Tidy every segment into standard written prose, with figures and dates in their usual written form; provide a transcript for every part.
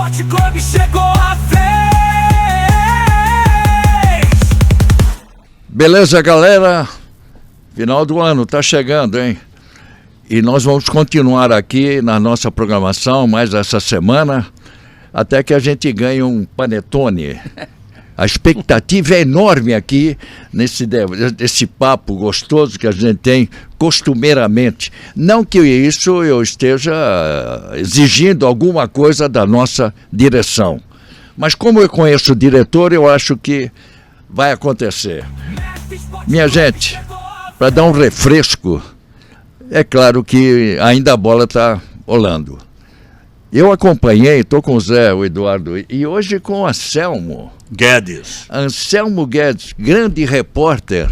Esporte Clube chegou a vez. Beleza, galera? Final do ano tá chegando, hein? E nós vamos continuar aqui na nossa programação mais essa semana, até que a gente ganhe um panetone. A expectativa é enorme aqui nesse papo gostoso que a gente tem costumeiramente. Não que isso eu esteja exigindo alguma coisa da nossa direção. Mas como eu conheço o diretor, eu acho que vai acontecer. Minha gente, para dar um refresco, é claro que ainda a bola está rolando. Eu acompanhei, estou com o Zé, o Eduardo, e hoje com o Anselmo Guedes, grande repórter,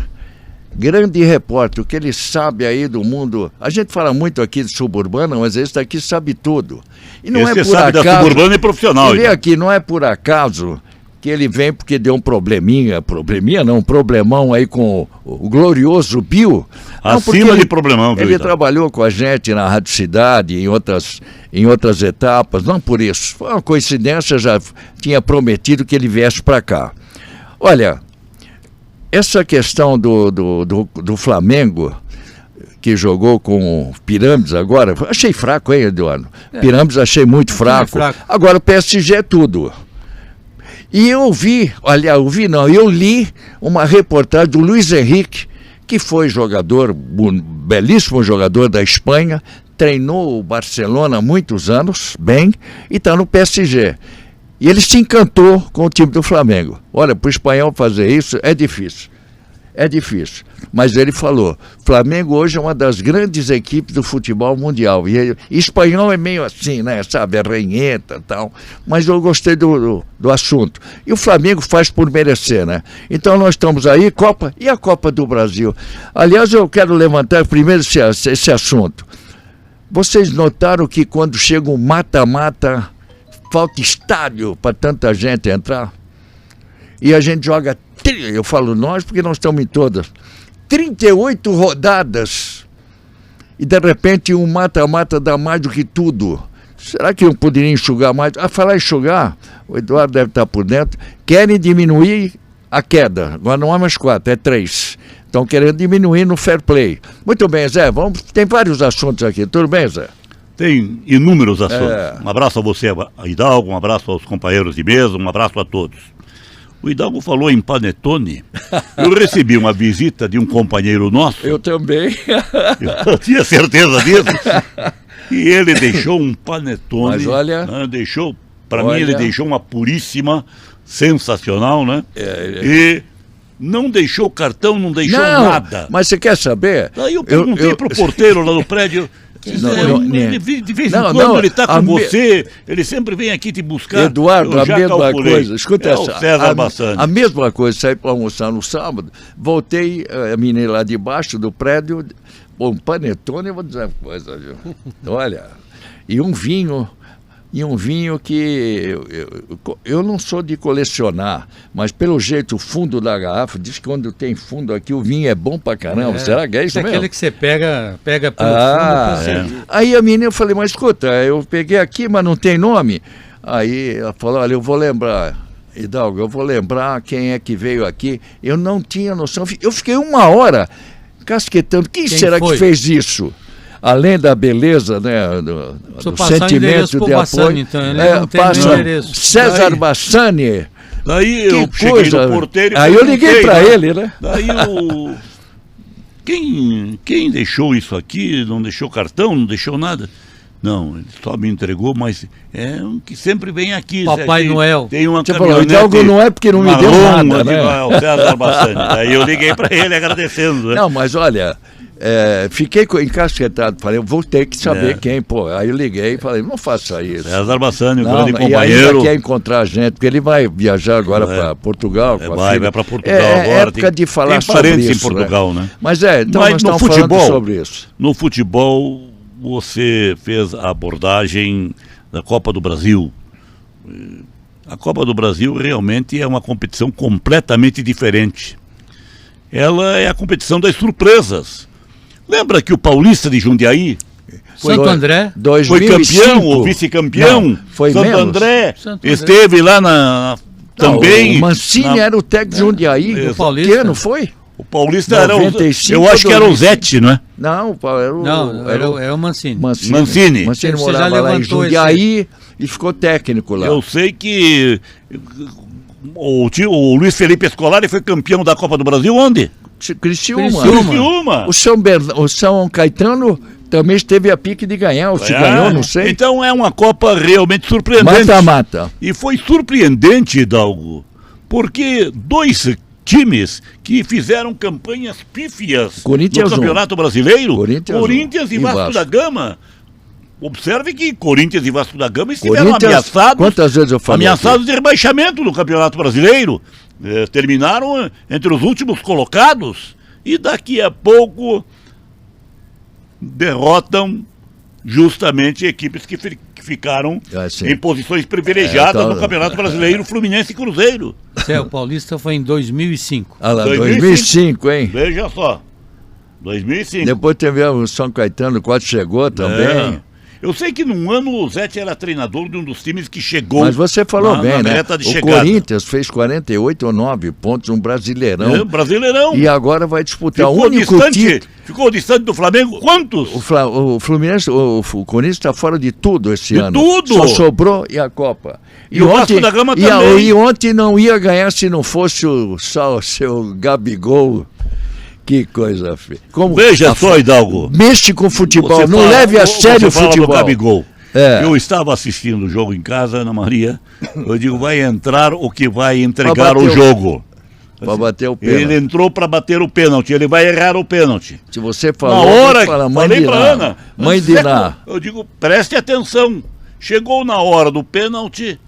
o que ele sabe aí do mundo. A gente fala muito aqui de suburbana, mas esse daqui sabe tudo. E não esse é por sabe acaso, da suburbana e profissional. Ele aqui não é por acaso que ele vem porque deu um um problemão aí com o glorioso Bill. Acima de problemão, viu? Ele trabalhou com a gente na Rádio Cidade, em outras etapas, não por isso. Foi uma coincidência, já tinha prometido que ele viesse para cá. Olha, essa questão do Flamengo, que jogou com Pirâmides agora, achei fraco, hein, Eduardo? Pirâmides achei muito fraco. Agora o PSG é tudo. E eu li uma reportagem do Luiz Henrique, que foi belíssimo jogador da Espanha, treinou o Barcelona há muitos anos, bem, e está no PSG. E ele se encantou com o time do Flamengo. Olha, para o espanhol fazer isso é difícil. Mas ele falou, Flamengo hoje é uma das grandes equipes do futebol mundial. E espanhol é meio assim, né? Sabe, é renheta e tal. Mas eu gostei do assunto. E o Flamengo faz por merecer, né? Então nós estamos aí, Copa, e a Copa do Brasil? Aliás, eu quero levantar primeiro esse assunto. Vocês notaram que quando chega um mata-mata, falta estádio para tanta gente entrar? E a gente joga, eu falo nós porque nós estamos em todas, 38 rodadas, e de repente um mata-mata dá mais do que tudo. Será que não poderia enxugar mais? Falar enxugar, o Eduardo deve estar por dentro, querem diminuir a queda, agora não há mais 4, é 3. Estão querendo diminuir no fair play. Muito bem, Zé, tem vários assuntos aqui, tudo bem, Zé? Tem inúmeros assuntos. Um abraço a você, Hidalgo, um abraço aos companheiros de mesa, um abraço a todos. O Hidalgo falou em panetone. Eu recebi uma visita de um companheiro nosso. Eu também. Eu tinha certeza disso. E ele deixou um panetone. Mas olha... Né, mim ele deixou uma puríssima, sensacional, né? E não deixou cartão, não deixou nada. Mas você quer saber? Aí eu perguntei pro porteiro lá no prédio... de vez em quando ele está com você, ele sempre vem aqui te buscar. Eduardo, a mesma coisa. Escuta essa. César Bassani. A mesma coisa, saí para almoçar no sábado, voltei, a menina lá debaixo do prédio, um panetone, eu vou dizer uma coisa, viu? Olha, e um vinho que eu não sou de colecionar, mas pelo jeito o fundo da garrafa, diz que quando tem fundo aqui o vinho é bom pra caramba. Será que é isso mesmo? É aquele que você pega pelo fundo. Aí a menina, eu falei, mas escuta, eu peguei aqui, mas não tem nome. Aí ela falou, olha, eu vou lembrar, Hidalgo, eu vou lembrar quem é que veio aqui. Eu não tinha noção, eu fiquei 1 hora casquetando, quem será que fez isso? Além da beleza, né, do sentimento de apoio, então, não tem César Bassani. Daí eu cheguei no porteiro e aí eu liguei para ele, né? Daí quem deixou isso aqui, não deixou cartão, não deixou nada? Não, ele só me entregou, mas é um que sempre vem aqui. Papai Noel. Tem uma caminhonete. Algo não é porque não me deu nada, né? Noel, César Bassani. Daí eu liguei para ele agradecendo. Né? Não, mas olha... fiquei encasquetado, falei, eu vou ter que saber quem, pô. Aí eu liguei e falei, não faça isso. César Bassani, um grande companheiro. E ainda quer encontrar a gente, porque ele vai viajar agora para Portugal. Vai para Portugal agora. Época de falar sobre isso. Em Portugal, né? Mas então nós estamos falando sobre isso. No futebol, você fez a abordagem da Copa do Brasil. A Copa do Brasil realmente é uma competição completamente diferente. Ela é a competição das surpresas. Lembra que o Paulista de Jundiaí Santo André. 2005. Foi campeão ou vice-campeão. Não, foi Santo menos. André. Santo André. Esteve lá na... Também. O Mancini era o técnico de Jundiaí. O Paulista. Que, não foi? O Paulista era o... 95, Eu acho que era o 2005. Zete, não é? Não, era o... Não, era o Mancini. Mancini. Mancini Você já morava lá em levantou Jundiaí e ficou técnico lá. Eu sei que o Luiz Felipe Scolari foi campeão da Copa do Brasil onde? Criciúma. Criciúma. O São Caetano também esteve a pique de ganhar, ou se ganhou, não sei. Então é uma Copa realmente surpreendente. Mata-mata. E foi surpreendente, Hidalgo, porque dois times que fizeram campanhas pífias Corinthians no Campeonato Brasileiro, Corinthians e e Vasco Vasco da Gama. Observe que Corinthians e Vasco da Gama estiveram Corinthians, ameaçados, quantas vezes eu falei ameaçados de rebaixamento no Campeonato Brasileiro. Terminaram entre os últimos colocados e daqui a pouco derrotam justamente equipes que ficaram em posições privilegiadas no Campeonato Brasileiro, Fluminense e Cruzeiro. O Paulista foi em 2005. Ah lá, 2005, hein? Veja só, 2005. Depois teve o São Caetano, quase chegou também. Eu sei que num ano o Zete era treinador de um dos times que chegou. Mas você falou bem, né? Reta de o chegada. Corinthians fez 48 ou 9 pontos, um Brasileirão. Brasileirão. E agora vai disputar ficou o único título. Ficou distante do Flamengo? Quantos? O Fluminense, o Corinthians está fora de tudo esse ano. Tudo! Só sobrou e a Copa. E o Vasco da Gama também. E ontem não ia ganhar se não fosse só o seu Gabigol. Que coisa feia. Veja só, Hidalgo. Mexe com o futebol, não leve a sério o futebol. Do Gabigol. Eu estava assistindo o jogo em casa, Ana Maria. Eu digo, vai entrar o que vai entregar o jogo. Para bater o pênalti. Ele entrou para bater o pênalti, ele vai errar o pênalti. Se você falou, na hora, falei para Ana. Mãe Diná. Eu digo, preste atenção. Chegou na hora do pênalti.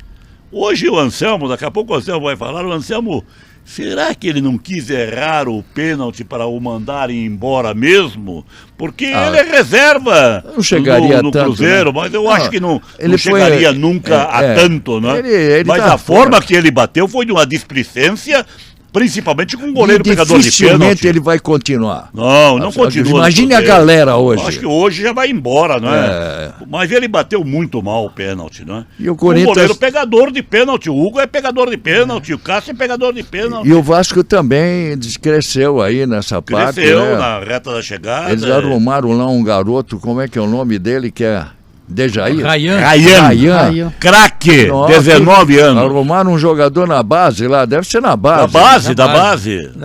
Hoje o Anselmo, daqui a pouco o Anselmo vai falar, o Anselmo... Será que ele não quis errar o pênalti para o mandar embora mesmo? Porque ele é reserva não chegaria no tanto, Cruzeiro, né? mas eu acho que não foi, chegaria nunca a tanto, né? Mas a forma que ele bateu foi de uma displicência, principalmente com um goleiro pegador de pênalti. Dificilmente ele vai continuar. Não continua. Imagine a galera hoje. Acho que hoje já vai embora, né? Mas ele bateu muito mal o pênalti, né? E o Corinthians... goleiro pegador de pênalti, o Hugo é pegador de pênalti, o Cássio é pegador de pênalti. E o Vasco também cresceu aí nessa parte. Cresceu na reta da chegada. Eles arrumaram lá um garoto, como é que é o nome dele, que é... Dejaí? Rayan. Craque, 19 anos. Arrumaram um jogador na base lá, deve ser na base. Da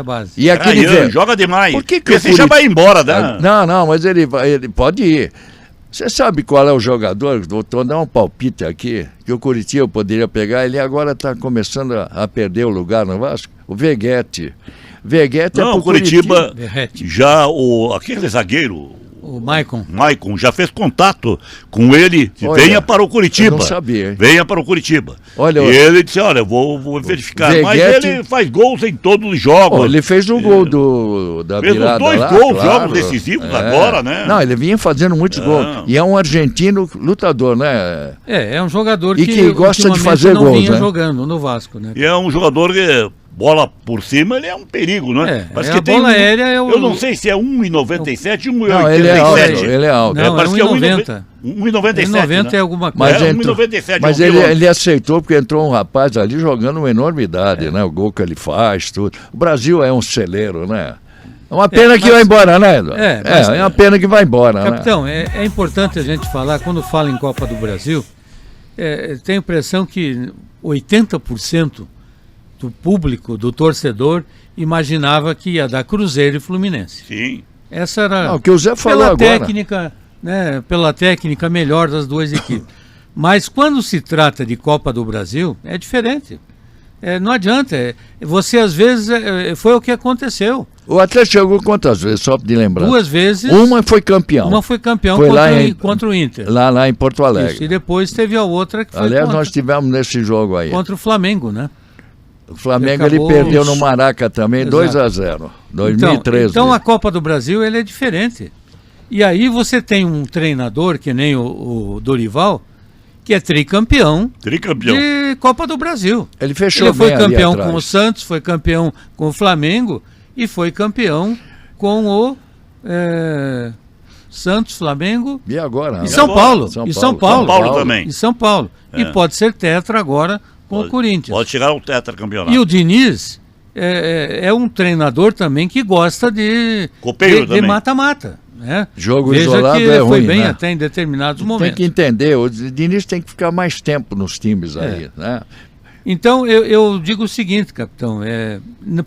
base. E aquele Rayan, joga demais. Por que esse já vai embora, né? Não, mas ele pode ir. Você sabe qual é o jogador? Vou dar um palpite aqui, que o Curitiba poderia pegar, ele agora está começando a perder o lugar no Vasco. O Veguete. Veguete é pro Curitiba. Já aquele zagueiro... O Maicon já fez contato com ele. Olha, venha para o Curitiba. Eu não sabia, hein? Venha para o Curitiba. Olha, e ele disse, olha, vou verificar. Veguete, mas ele faz gols em todos os jogos. Ele fez um gol da virada fez 2 lá, gols, jogos decisivos agora, né? Não, ele vinha fazendo muitos gols. E é um argentino lutador, né? É um jogador que gosta de fazer não gols, vinha né? jogando no Vasco, né? E é um jogador que... Bola por cima, ele é um perigo, né? Parece que a bola aérea é o... Eu não sei se é 1,97 ou 1,87. Não, ele é alto. Não, parece que é 1,90. 1,97. 1,90 é alguma coisa. Mas ele aceitou porque entrou um rapaz ali jogando uma enormidade, né? O gol que ele faz, tudo. O Brasil é um celeiro, né? É uma pena que vai embora, né, Eduardo? É uma pena que vai embora, Capitão, né? É importante a gente falar, quando fala em Copa do Brasil, tem a impressão que 80% do público, do torcedor, imaginava que ia dar Cruzeiro e Fluminense. Sim. Essa era o que o Zé falou pela agora. técnica, né, pela técnica melhor das duas equipes. Mas quando se trata de Copa do Brasil, é diferente. Não adianta. Você, às vezes, foi o que aconteceu. O Atlético chegou quantas vezes, só de lembrar? 2 vezes. Uma foi campeão. Uma foi campeão contra o Inter. Lá em Porto Alegre. Isso, e depois teve a outra que foi Aliás, nós tivemos nesse jogo aí. Contra o Flamengo, né? O Flamengo ele perdeu no Maraca também, 2-0, 2013. Então a Copa do Brasil ele é diferente. E aí você tem um treinador, que nem o Dorival, que é tricampeão de Copa do Brasil. Ele fechou Ele foi bem campeão ali com o Santos, foi campeão com o Flamengo e foi campeão com o Santos, Flamengo E agora? e São Paulo. São E Paulo. São Paulo. São Paulo também. E São Paulo. E pode ser tetra agora com o Corinthians. Pode chegar ao tetracampeonato. E o Diniz é um treinador também que gosta de Copeiro também. mata-mata. Né? Jogo Veja isolado que é foi ruim, bem né? até em determinados Tem momentos. que entender, o Diniz tem que ficar mais tempo nos times aí, né? Então eu digo o seguinte, capitão,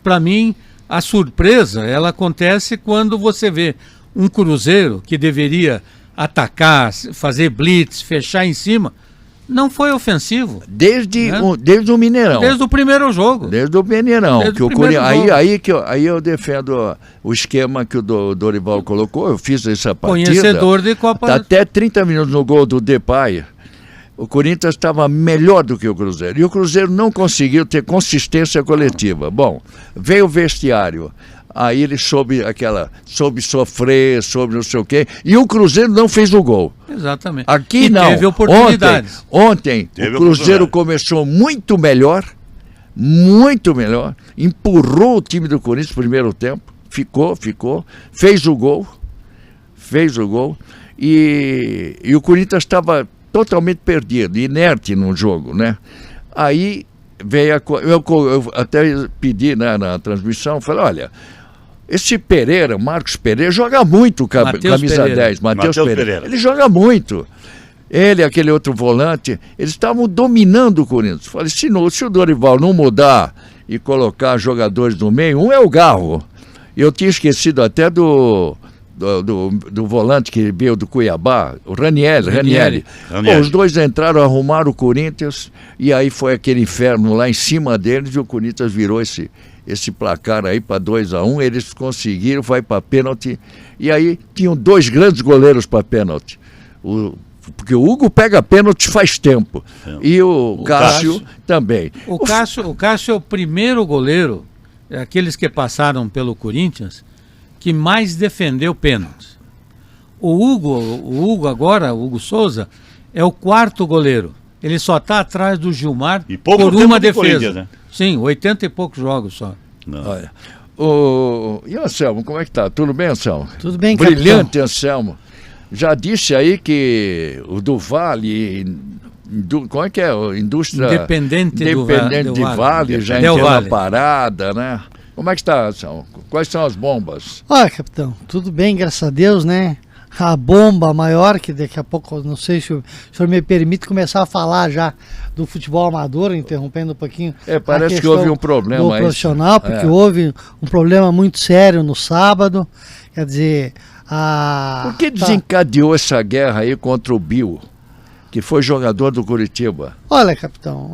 para mim a surpresa ela acontece quando você vê um Cruzeiro que deveria atacar, fazer blitz, fechar em cima, não foi ofensivo. Desde Né? desde o Mineirão. Desde o primeiro jogo. Desde o Mineirão. Desde Que o o primeiro jogo. aí eu defendo o esquema que o Dorival colocou. Eu fiz essa partida. Conhecedor de Copa. Até 30 minutos no gol do Depay, o Corinthians estava melhor do que o Cruzeiro. E o Cruzeiro não conseguiu ter consistência coletiva. Bom, veio o vestiário. Aí ele soube sofrer, soube não sei o quê. E o Cruzeiro não fez o gol. Exatamente. Aqui e não. teve oportunidades. Ontem Teve o Cruzeiro oportunidade. começou muito melhor, empurrou o time do Corinthians no primeiro tempo, ficou, fez o gol, e o Corinthians estava totalmente perdido, inerte no jogo, né? Aí veio eu até pedi, né, na transmissão, falei, olha, esse Pereira, Marcos Pereira, joga muito Matheus camisa Pereira. 10, Matheus Matheus Pereira. Pereira. Ele joga muito. Ele, aquele outro volante, eles estavam dominando o Corinthians. Falei, se o Dorival não mudar e colocar jogadores no meio, um é o Garro. Eu tinha esquecido até do volante que veio do Cuiabá, o Ranieri. Bom, os dois entraram, arrumaram o Corinthians, e aí foi aquele inferno lá em cima deles, e o Corinthians virou esse placar aí para 2-1, eles conseguiram, vai para pênalti, e aí tinham dois grandes goleiros para pênalti. Porque o Hugo pega pênalti faz tempo, e o Cássio também. O Cássio é o primeiro goleiro, aqueles que passaram pelo Corinthians, que mais defendeu pênaltis. O Hugo Souza, é o quarto goleiro. Ele só está atrás do Gilmar E pouco por tempo uma do defesa. Corinthians, né? Sim, 80 e poucos jogos só. Olha, e o Anselmo, como é que tá? Tudo bem, Anselmo? Tudo bem, Brilhante, Anselmo. Já disse aí que o do Vale, como é que é? Indústria Independente do Vale, já Del entrou na Valle. parada, né? Como é que está, Anselmo? Quais são as bombas? Olha, capitão, tudo bem, graças a Deus, né? A bomba maior, que daqui a pouco, não sei se o senhor me permite começar a falar já do futebol amador, interrompendo um pouquinho. Parece a que houve questão um problema do aí. profissional, porque houve um problema muito sério no sábado. Quer dizer, Por que desencadeou essa guerra aí contra o Bill, que foi jogador do Curitiba? Olha, capitão,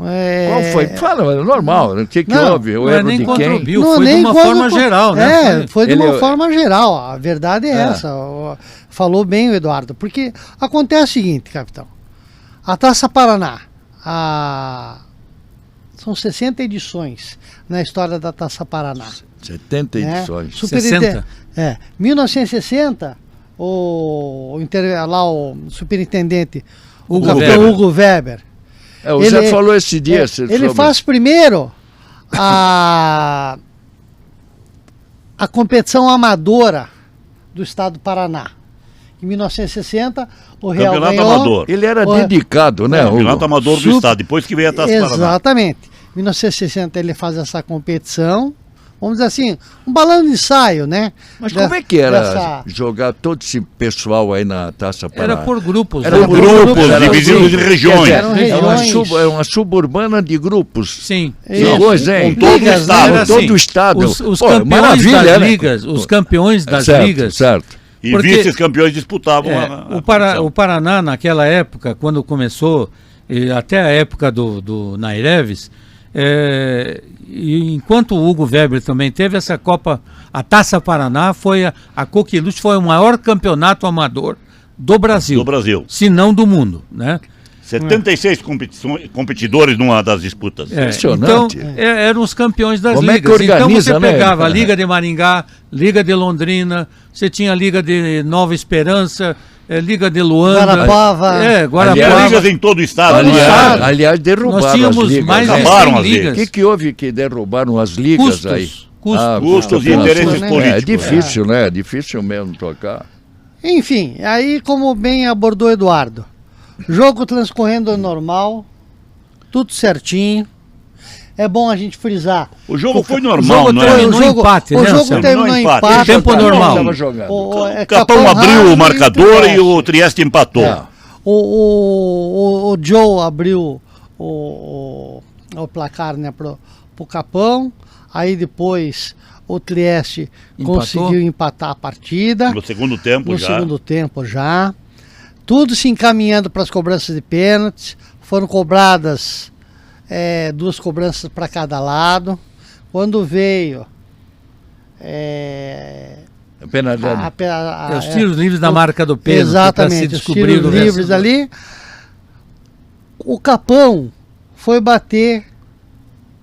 Qual foi? Fala, é normal. O que Não, houve? O Não é erro nem de contra quem? o Bill, Não, foi de nem uma quando- forma geral, né? Foi de uma Ele- forma geral. A verdade é essa. Falou bem o Eduardo. Porque acontece o seguinte, capitão. A Taça Paraná, são 60 edições na história da Taça Paraná. 70 né? edições. 60. 1960, o superintendente, Hugo o capitão Weber. Hugo Weber, O Zé falou esse dia. ele faz primeiro a competição amadora do estado do Paraná. Em 1960, o Real Campeonato ganhou. amador. Ele era O- dedicado, né, Hugo? Campeonato amador do Super- estado, depois que veio a Taça Paraná. Exatamente. Em 1960 ele faz essa competição, vamos dizer assim, um balão de ensaio, né? Mas como é que era dessa- jogar todo esse pessoal aí na Taça Paraná? Era por grupos. Era né? por grupos, era divididos grupos. em regiões. Quer Eram dizer, regiões. É uma suburbana de grupos. Sim. Que Isso. coisa, hein? Com todo o Ligas, estado. Era assim, Todo o estado. Os Pô, campeões maravilha, das né? ligas, os campeões das certo, ligas. certo. E Porque- vice-campeões disputavam O Paraná, naquela época, quando começou, e até a época do Naireves, e enquanto o Hugo Weber também teve essa Copa, a Taça Paraná a Coqueluche foi o maior campeonato amador do Brasil, do Brasil. se não do mundo, né? 76 competidores numa das disputas. Impressionante. Então, eram os campeões das Como é que ligas. Então organiza, você né? pegava a Liga de Maringá, Liga de Londrina, você tinha a Liga de Nova Esperança, Liga de Luanda. Guarapava. Guarapava. Aliás, ligas em todo o estado. Todo não é? estado. Aliás, derrubaram Nós tínhamos as ligas. mais de Acabaram 100 as ligas. O que houve que derrubaram as ligas Custos. aí? Custos. Custos e pela- interesses né? políticos. É difícil, né? É difícil mesmo tocar. Enfim, aí como bem abordou o Eduardo, jogo transcorrendo normal, tudo certinho. É bom a gente frisar. O jogo foi O normal, jogo não é? terminou em empate, o né, jogo Anselmo? terminou em empate. Tempo normal. Estava jogando. O Capão abriu o marcador e o Trieste empatou. É. O Joe abriu o placar, né, pro Capão. Aí depois o Trieste Empatou. conseguiu empatar a partida. No segundo tempo No já. segundo tempo já. Tudo se encaminhando para as cobranças de pênaltis. Foram cobradas 2 cobranças para cada lado. Quando veio Penalidade. Os tiros livres da marca do pênalti. exatamente, pra se os descobrir tiros o livres vencedor. ali. O Capão foi bater,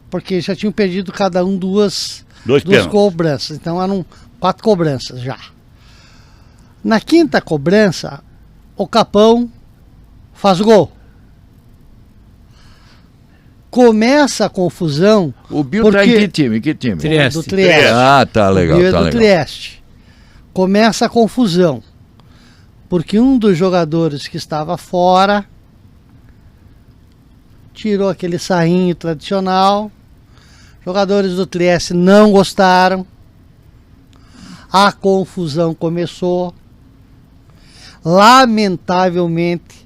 porque já tinham perdido cada um duas Dois pênaltis. cobranças. Então eram 4 cobranças já. Na quinta cobrança, o Capão faz gol. Começa a confusão O Bill tá em porque- que time? Que time? Trieste. do Trieste. Ah, tá legal, O Bill é tá do legal. Trieste. Começa a confusão, porque um dos jogadores que estava fora tirou aquele sarrinho tradicional. Jogadores do Trieste não gostaram. A confusão começou. Lamentavelmente,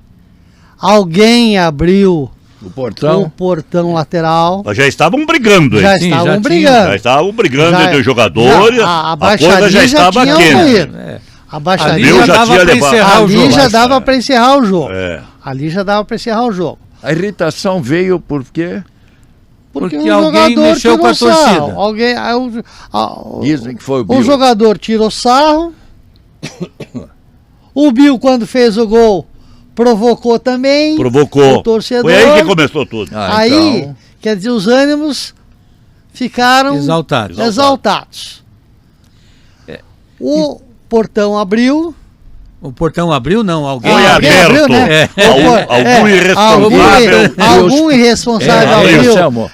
alguém abriu O o portão. portão lateral. Mas já estavam brigando, hein? Já Sim, estavam já tinha. brigando. Já estavam brigando Já- entre os jogadores. já- A baixaria coisa já estava tinha quente. ocorrido. É. A Ali baixaria Eu já já dava tinha para levado- encerrar o ali jogo. já dava para encerrar o jogo. É. Ali já dava para encerrar o jogo. A irritação veio por quê? Porque um alguém jogador mexeu com a tirou sarro. torcida. Alguém, Dizem que foi o o Bill. jogador tirou sarro. O Bill, quando fez o gol, provocou também. Provocou. O torcedor. Foi aí que começou tudo. Ah, Aí, então. quer dizer, os ânimos ficaram Exaltados. exaltados. O portão abriu. O portão abriu, não. Alguém Foi alguém aberto. abriu, né? Algum irresponsável. Algum irresponsável aí, abriu. Anselmo, né?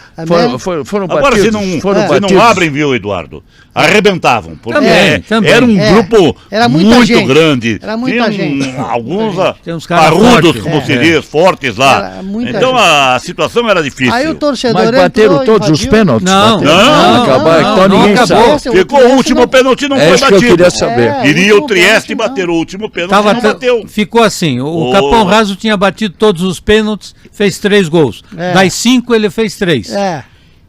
foram Agora, batidos. se não, foram se batidos. não abrem, viu, Eduardo? Arrebentavam. Porque Também. era um É, grupo era muita muito gente. grande. Era muita Tinha gente. alguns Tem uns caras parrudos, fortes. como se É. diz, fortes lá. Era muita Então gente. a situação era difícil. Aí o torcedor Mas bateram entrou, todos os invadiu. pênaltis? Não, Bateram? não, acabaram, não, então não ninguém acabou. sabe. Ficou o último pênalti, não É foi isso que batido. eu queria saber. É. Queria o último Trieste pênalti, bater o último pênalti, Tava não bateu. Ficou assim, o Oh. Capão Raso tinha batido todos os pênaltis, fez 3 gols. É. Das 5 ele fez 3. É,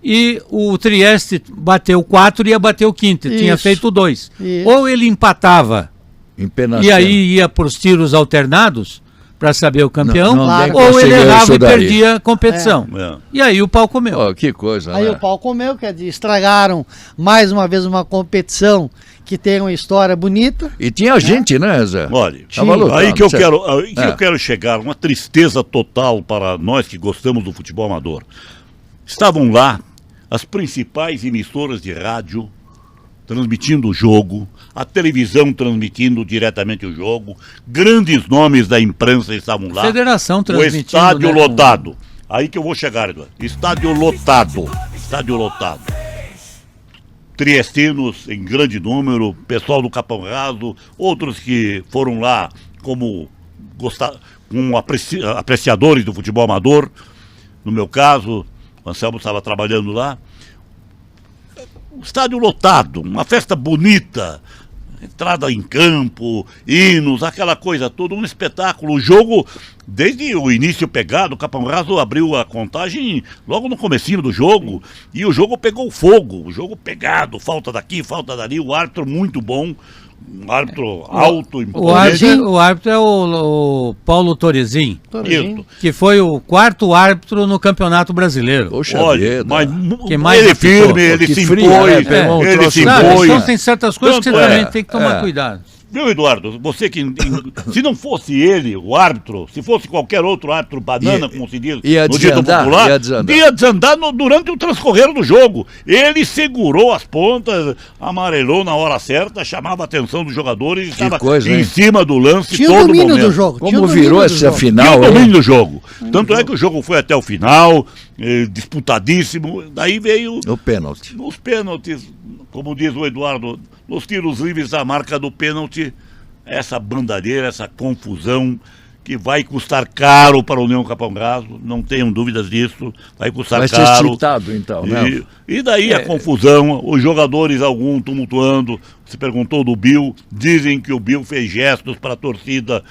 E o Trieste bateu 4 e ia bater o quinto, tinha Isso. feito 2. Isso. Ou ele empatava Em pênalti. e aí ia para os tiros alternados para saber o campeão, Não, não ou ele conseguiu errava isso e daí. perdia a competição. É. E aí o pau comeu. Ó, que coisa, aí né? o pau comeu, quer dizer, estragaram mais uma vez uma competição que tem uma história bonita. E tinha gente, né, Zé? Olha, Tava lutando, aí que eu certo. quero, aí que É. eu quero chegar, uma tristeza total para nós que gostamos do futebol amador. Estavam lá as principais emissoras de rádio transmitindo o jogo, a televisão transmitindo diretamente o jogo, grandes nomes da imprensa estavam lá. Federação O transmitindo. estádio né, com- lotado. Aí que eu vou chegar, Eduardo. Estádio lotado. Estádio lotado. Triestinos em grande número, pessoal do Capão Raso, outros que foram lá como apreciadores do futebol amador. No meu caso, o Anselmo estava trabalhando lá. O estádio lotado, uma festa bonita, entrada em campo, hinos, aquela coisa toda, um espetáculo. O jogo, desde o início pegado, o Capão Raso abriu a contagem logo no comecinho do jogo, e o jogo pegou fogo, o jogo pegado, falta daqui, falta dali, o árbitro muito bom, um árbitro alto, O árbitro é o Paulo Torezin, Isso. que foi o 4º árbitro no Campeonato Brasileiro. Poxa Olha, vida. mas Que mais ele apitou? firme, ele Que se frio, impôs, né? Pegou um ele troço se de Sabe, impôs. então tem certas coisas que você Tanto também é, tem que tomar cuidado. Viu, Eduardo? Você que. Se não fosse ele, o árbitro, se fosse qualquer outro árbitro banana, como se diz, ia no dito desandar, popular, ia desandar. ia desandar durante o transcorrer do jogo. Ele segurou as pontas, amarelou na hora certa, chamava a atenção dos jogadores, estava coisa, em hein? cima do lance Tinha o todo domínio momento. do jogo. tinha o Como domínio virou do essa jogo. Tinha final, o domínio hein? do jogo. Tanto é que o jogo foi até o final, disputadíssimo. Daí veio O pênalti. nos pênaltis, como diz o Eduardo, nos tiros livres a marca do pênalti essa bandalheira, essa confusão que vai custar caro para a União Capão Raso, não tenham dúvidas disso, vai custar Vai caro. ser citado, então, né? E daí a confusão, os jogadores algum tumultuando, se perguntou do Bill, dizem que o Bill fez gestos para a torcida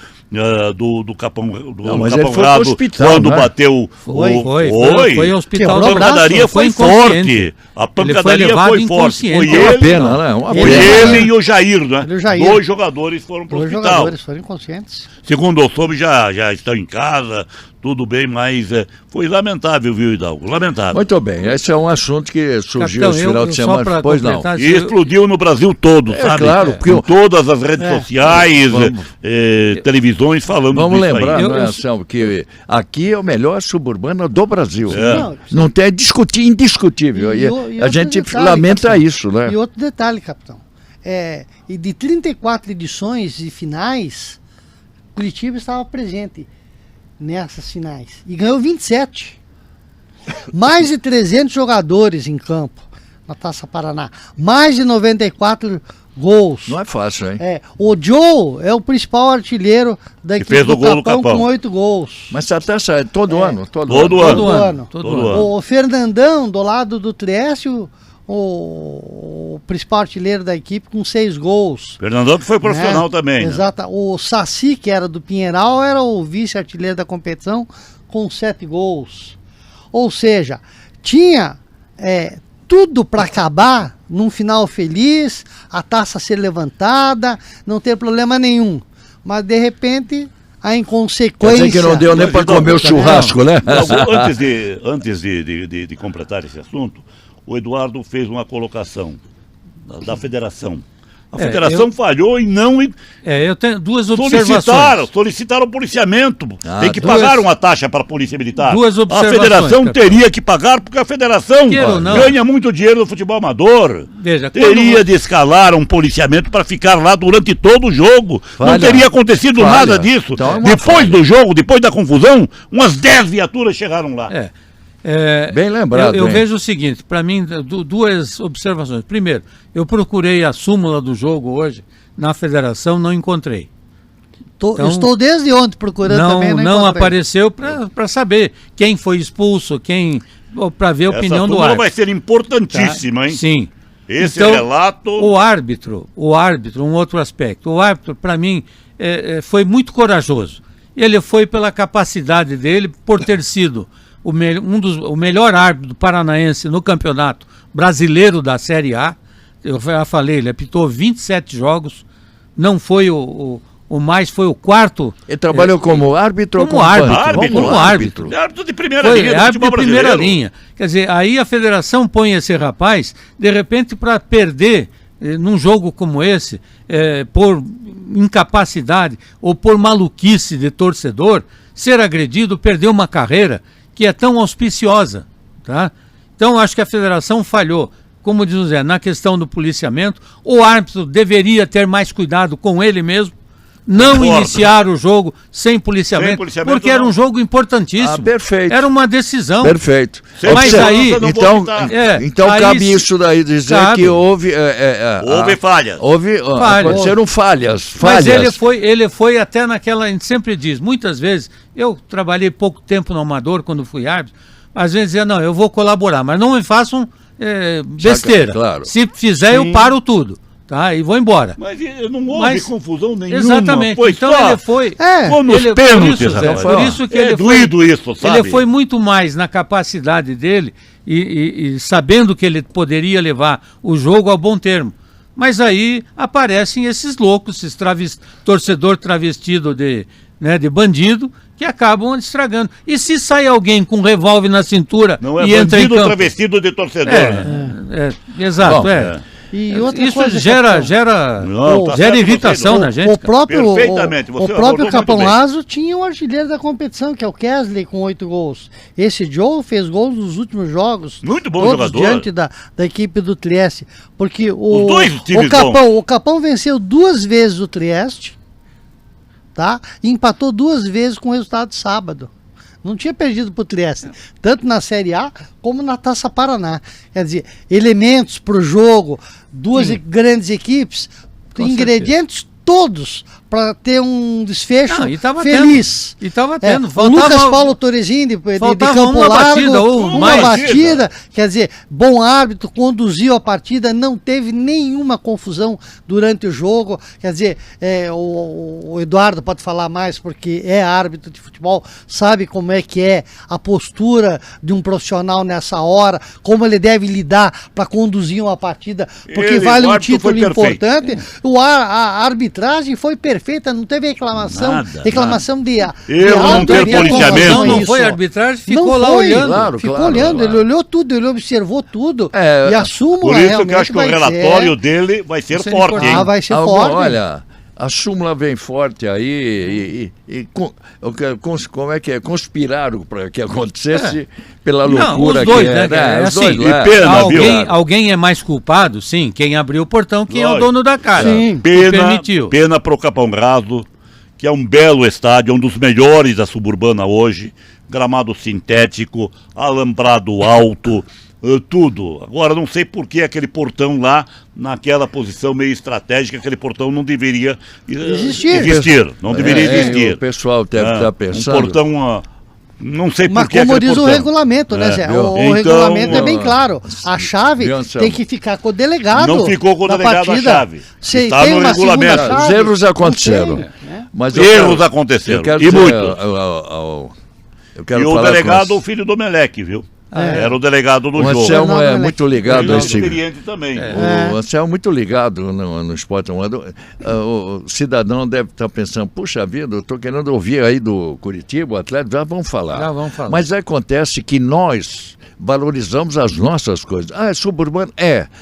do Capão, Mas ele Capão foi pro Raso hospital, quando né? bateu Foi ao hospital. A pancadaria foi forte. A pancadaria foi forte. Foi Uma ele, pena, né? Uma foi pena. ele e o Jair, né? Ele e o Jair. 2 jogadores foram para o Os hospital. jogadores foram inconscientes. Segundo eu soube, já estão em casa, tudo bem, mas foi lamentável, viu, Hidalgo? Lamentável. Muito bem, esse é um assunto que surgiu Capitão, esse final de só semana. pra Pois não. completar, E explodiu no Brasil todo, sabe? claro, porque em todas as redes sociais, Vamos. televisões falando Vamos disso lembrar, aí. não é, Anselmo, que aqui é o melhor suburbano do Brasil. É. Não tem indiscutível. E E outro a gente detalhe, lamenta capitão. isso, né? E outro detalhe, capitão. E de 34 edições e finais, Curitiba estava presente nessas finais. E ganhou 27. Mais de 300 jogadores em campo na Taça Paraná. Mais de 94 gols. Não é fácil, hein? O Joe é o principal artilheiro da equipe fez o do gol do Capão Capão. com 8 gols. Mas a taça é todo ano. Todo Todo ano. ano. Todo Todo ano. O Fernandão, do lado do Trieste, o principal artilheiro da equipe, com 6 gols. Fernandão que foi profissional né? também, né? Exato. O Saci, que era do Pinheiral, era o vice-artilheiro da competição, com 7 gols. Ou seja, tinha tudo para acabar num final feliz, a taça ser levantada, não ter problema nenhum. Mas, de repente, a Quer inconsequência... dizer que não deu nem Mas, para Hidalgo, comer o churrasco, né? Antes de completar esse assunto, o Eduardo fez uma colocação da federação. A federação falhou em não Eu tenho duas observações. solicitaram policiamento. Tem que duas- pagar uma taxa para a Polícia Militar. Duas A observações, federação capitão. teria que pagar, porque a federação Queira ou não. ganha muito dinheiro no futebol amador. Veja, Teria quando- de escalar um policiamento para ficar lá durante todo o jogo. Não Falha. teria acontecido Falha. nada disso. Então é uma Depois falha. do jogo, depois da confusão, umas 10 viaturas chegaram lá. Bem lembrado, Eu hein? vejo o seguinte, para mim, duas observações. Primeiro, eu procurei a súmula do jogo hoje na federação, não encontrei. Então, estou desde ontem procurando também, Não encontrei. apareceu para saber quem foi expulso, para ver a opinião do súmula árbitro. vai ser importantíssima, Tá? hein? Sim. Esse Então, relato... O árbitro, um outro aspecto. O árbitro, para mim, foi muito corajoso. Ele foi pela capacidade dele, por ter sido o melhor árbitro paranaense no campeonato brasileiro da Série A. Eu já falei, ele apitou 27 jogos, não foi o mais, foi o quarto. Ele trabalhou como árbitro ou como como árbitro, árbitro? como árbitro. Árbitro de primeira Foi linha do árbitro futebol de primeira brasileiro. linha. Quer dizer, aí a federação põe esse rapaz, de repente, para perder num jogo como esse, por incapacidade ou por maluquice de torcedor, ser agredido, perder uma carreira que é tão auspiciosa. Tá? Então, acho que a federação falhou. Como diz o Zé, na questão do policiamento, o árbitro deveria ter mais cuidado com ele mesmo, não Concordo. iniciar o jogo sem policiamento, porque era não. um jogo importantíssimo. Ah, perfeito. Era uma decisão. Perfeito. Sem Mas segurança, aí- não vou Então, apitar. então aí cabe se- isso daí dizer cabe. que houve... Houve falhas. Aconteceram falhas. Mas ele foi até naquela, a gente sempre diz, muitas vezes, eu trabalhei pouco tempo no Amador quando fui árbitro, às vezes dizia, não, eu vou colaborar, mas não me façam besteira. claro. Se fizer, eu paro tudo, tá? E vou embora. Mas não houve Mas- confusão nenhuma. Exatamente. Foi Então só... ele foi. Foi nos ele- pênaltis, por isso, Zé, rapaz. por isso que É ele doído isso, sabe? Ele foi muito mais na capacidade dele e sabendo que ele poderia levar o jogo ao bom termo. Mas aí aparecem esses loucos, esses torcedor travestido de bandido, que acabam estragando. E se sai alguém com um revólver na cintura Não é e entra em bandido campo? travestido de torcedor. né? Exato, Bom, E outra Isso coisa, gera capitão, Não, tá gera certo, irritação você- na gente. o próprio, Perfeitamente, você o próprio abordou Capão muito bem. Raso tinha um artilheiro da competição, que é o Kesley, com 8 gols. Esse Joe fez gols nos últimos jogos. Muito bom todos jogador. diante da equipe do Trieste. Porque Os dois times o Capão venceu 2 vezes o Trieste, tá? E empatou 2 vezes com o resultado de sábado. Não tinha perdido para o Trieste, tanto na Série A como na Taça Paraná. Quer dizer, elementos para o jogo, duas grandes equipes, Com ingredientes todos para ter um desfecho Não, e tava feliz. E estava É, tendo. o Lucas Paulo Torresini de faltava Campo uma Largo, batida, ou uma mais. batida, quer dizer, bom árbitro, conduziu a partida, não teve nenhuma confusão durante o jogo, quer dizer, o Eduardo pode falar mais porque é árbitro de futebol, sabe como é que é a postura de um profissional nessa hora, como ele deve lidar para conduzir uma partida, porque vale um título importante. A arbitragem foi perfeita, não teve reclamação de não ter policiamento. Não foi arbitragem, ficou não lá foi, olhando. Ficou olhando, ele olhou tudo, ele observou tudo. E a súmula por isso que eu realmente acho que o relatório dele vai ser forte, hein? vai ser forte. Olha, a súmula vem forte aí como é que é? Conspiraram para que acontecesse pela loucura os dois, que né? é. Assim, Dois lá. e pena, alguém é mais culpado? Sim, quem abriu o portão, quem é o Lógico. dono da casa. Sim. Permitiu. Pena pro Capão Raso, que é um belo estádio, um dos melhores da suburbana hoje, gramado sintético, alambrado alto, tudo. Agora, não sei por que aquele portão lá, naquela posição meio estratégica, aquele portão não deveria existir. Não deveria existir. O pessoal deve estar pensando. Um portão... não sei Mas por que como diz portão. o regulamento, né, Zé? O regulamento é bem claro. A chave tem que ficar com o delegado. Não ficou com o delegado a chave. Está tem no uma regulamento. segunda chave? Os erros aconteceram. Não tem, né? Mas Erros aconteceram. Eu quero E dizer muitos. Eu quero E o falar delegado, com o filho do Meleque, viu? Era o delegado do o jogo. Anselmo é Fernando muito Ele ligado é a esse. experiente também. O Anselmo é muito ligado no esporte. O cidadão deve estar pensando, puxa vida, eu estou querendo ouvir aí do Curitiba, o Atlético, já vamos falar. Mas acontece que nós valorizamos as nossas coisas. É suburbano?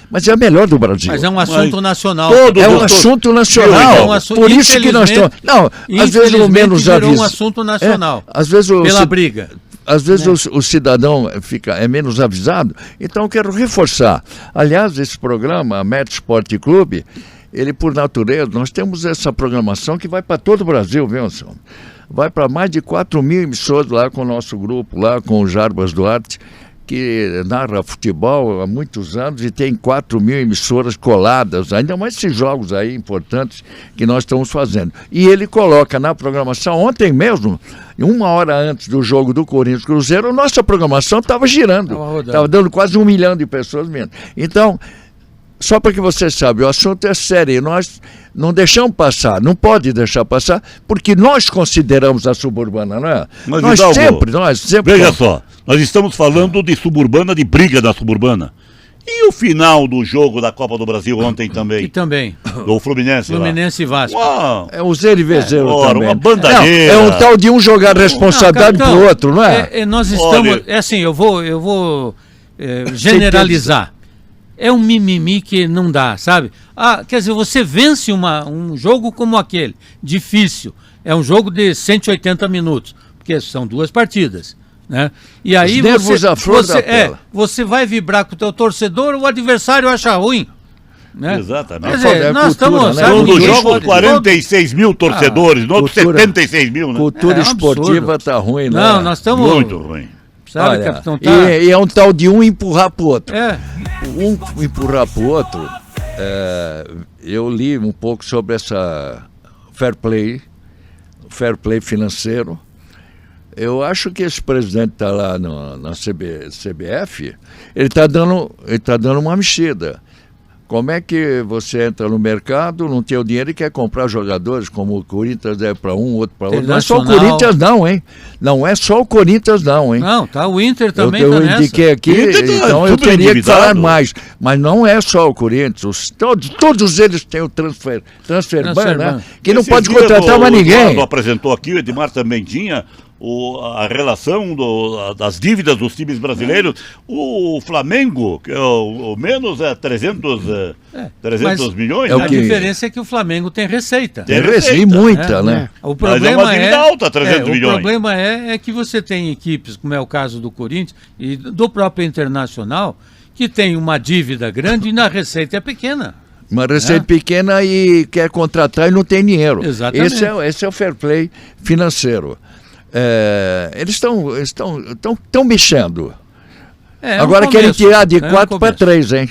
Mas é a melhor do Brasil. Mas é um assunto nacional. É um assunto nacional. Por isso que nós estamos... Não, às vezes o menos virou aviso. Um assunto nacional. Às vezes pela briga. Às vezes o cidadão é menos avisado, então eu quero reforçar. Aliás, esse programa, a Met Sport Clube, ele por natureza, nós temos essa programação que vai para todo o Brasil, viu, Anselmo? Vai para mais de 4.000 emissoras lá com o nosso grupo, lá com o Jarbas Duarte, que narra futebol há muitos anos e tem 4.000 emissoras coladas, ainda mais esses jogos aí importantes que nós estamos fazendo. E ele coloca na programação, ontem mesmo, 1 hora antes do jogo do Corinthians Cruzeiro, nossa programação estava girando, estava dando quase 1 milhão de pessoas mesmo. Então, só para que você saiba, o assunto é sério, nós não deixamos passar, não pode deixar passar, porque nós consideramos a suburbana, não é? Mas, nós Hidalgo, sempre... Veja só, nós estamos falando de suburbana, de briga da suburbana. E o final do jogo da Copa do Brasil ontem também? E também. Do Fluminense e Vasco. É o Zé e Vezeiro também. Uma bandadeira. É um tal de um jogar responsabilidade pro outro, não é? Nós estamos... É assim, eu vou generalizar. É um mimimi que não dá, sabe? Quer dizer, você vence um jogo como aquele, difícil. É um jogo de 180 minutos, porque são 2 partidas. Né? E aí você vai vibrar com o teu torcedor, o adversário acha ruim. Né? Exatamente. Quer dizer, nós estamos... Um dos jogos, 46 mil torcedores, no outro 76 mil, né? Cultura esportiva está ruim, né? Não, nós estamos... Muito ruim. Sabe, capitão? E é um tal de um empurrar pro outro. Um empurrar pro outro. Eu li um pouco sobre essa fair play financeiro. Eu acho que esse presidente está lá na CBF, ele está dando uma mexida. Como é que você entra no mercado, não tem o dinheiro e quer comprar jogadores, como o Corinthians é para um, outro para outro. Não é só o Corinthians não, hein? Não é só o Corinthians não, hein? Não, tá o Inter também eu tá indiquei aqui, então eu teria que falar mais. Mas não é só o Corinthians, todos eles têm o transfer ban, né? Que não pode contratar mais ninguém. O Eduardo apresentou aqui, o Edmar também tinha... a relação das dívidas dos times brasileiros, o Flamengo, que é o menos 300 milhões, A diferença é que o Flamengo tem receita. Tem receita, muita, né? O problema mas é uma dívida alta, 300 milhões. O problema é que você tem equipes, como é o caso do Corinthians e do próprio Internacional, que tem uma dívida grande e a receita é pequena. Uma receita pequena e quer contratar e não tem dinheiro. Exatamente. Esse é o fair play financeiro. Eles estão mexendo. Agora querem tirar de 4 para 3, hein?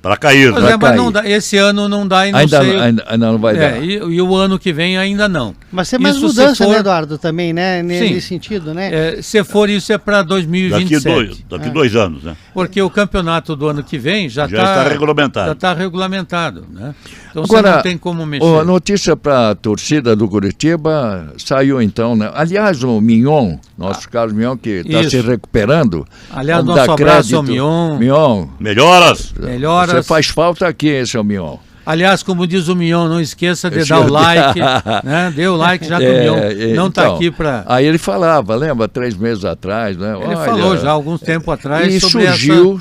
Para cair, Pois né? é, mas não dá, esse ano não dá e não Ainda, sei. ainda não vai dar. E o ano que vem ainda não. Mas tem mais Isso se mudança, for- né, Eduardo, também, né? Nesse Sim. sentido, né? Se for isso, é para 2027. Daqui 2 anos, né? Porque o campeonato do ano que vem já está regulamentado. Já está regulamentado, né? Então Agora, você não tem como mexer. a notícia para a torcida do Curitiba saiu então, né? Aliás, o Mignon, nosso Carlos Mignon, que está Isso. se recuperando. Aliás, vamos nosso dar abraço ao crédito. Mignon. Mignon, Melhoras! Melhoras. você faz falta aqui, seu Mignon. Aliás, como diz o Mignon, não esqueça de Esse dar o eu- like, né? Dê o like já que o Mignon não está então, aqui para... Aí ele falava, lembra, 3 meses atrás, né? Ele falou já há alguns tempo atrás E sobre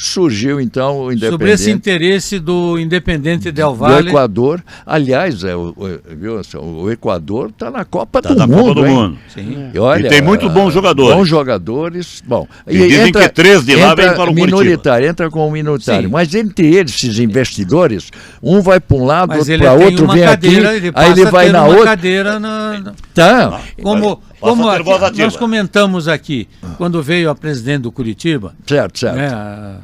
surgiu então o Independente. sobre esse interesse do Independente Del do Valle. Equador. Aliás, viu, o Equador está na Copa Tá do na Mundo. Copa do hein? Mundo. Sim. E, olha, E tem muito bons jogadores. Bons jogadores. Bom, E dizem que 3 de lá vêm para o Curitiba. minoritário, entra com o minoritário. Sim. Mas entre eles, esses investidores, um vai para um lado, Mas outro ele para tem outro, uma vem cadeira, aqui, ele aí passa ele vai a ter na uma outra. cadeira Tá. Como Passa a ter voz aqui, ativa. nós comentamos aqui, quando veio a presidente do Curitiba, Certo, certo. né,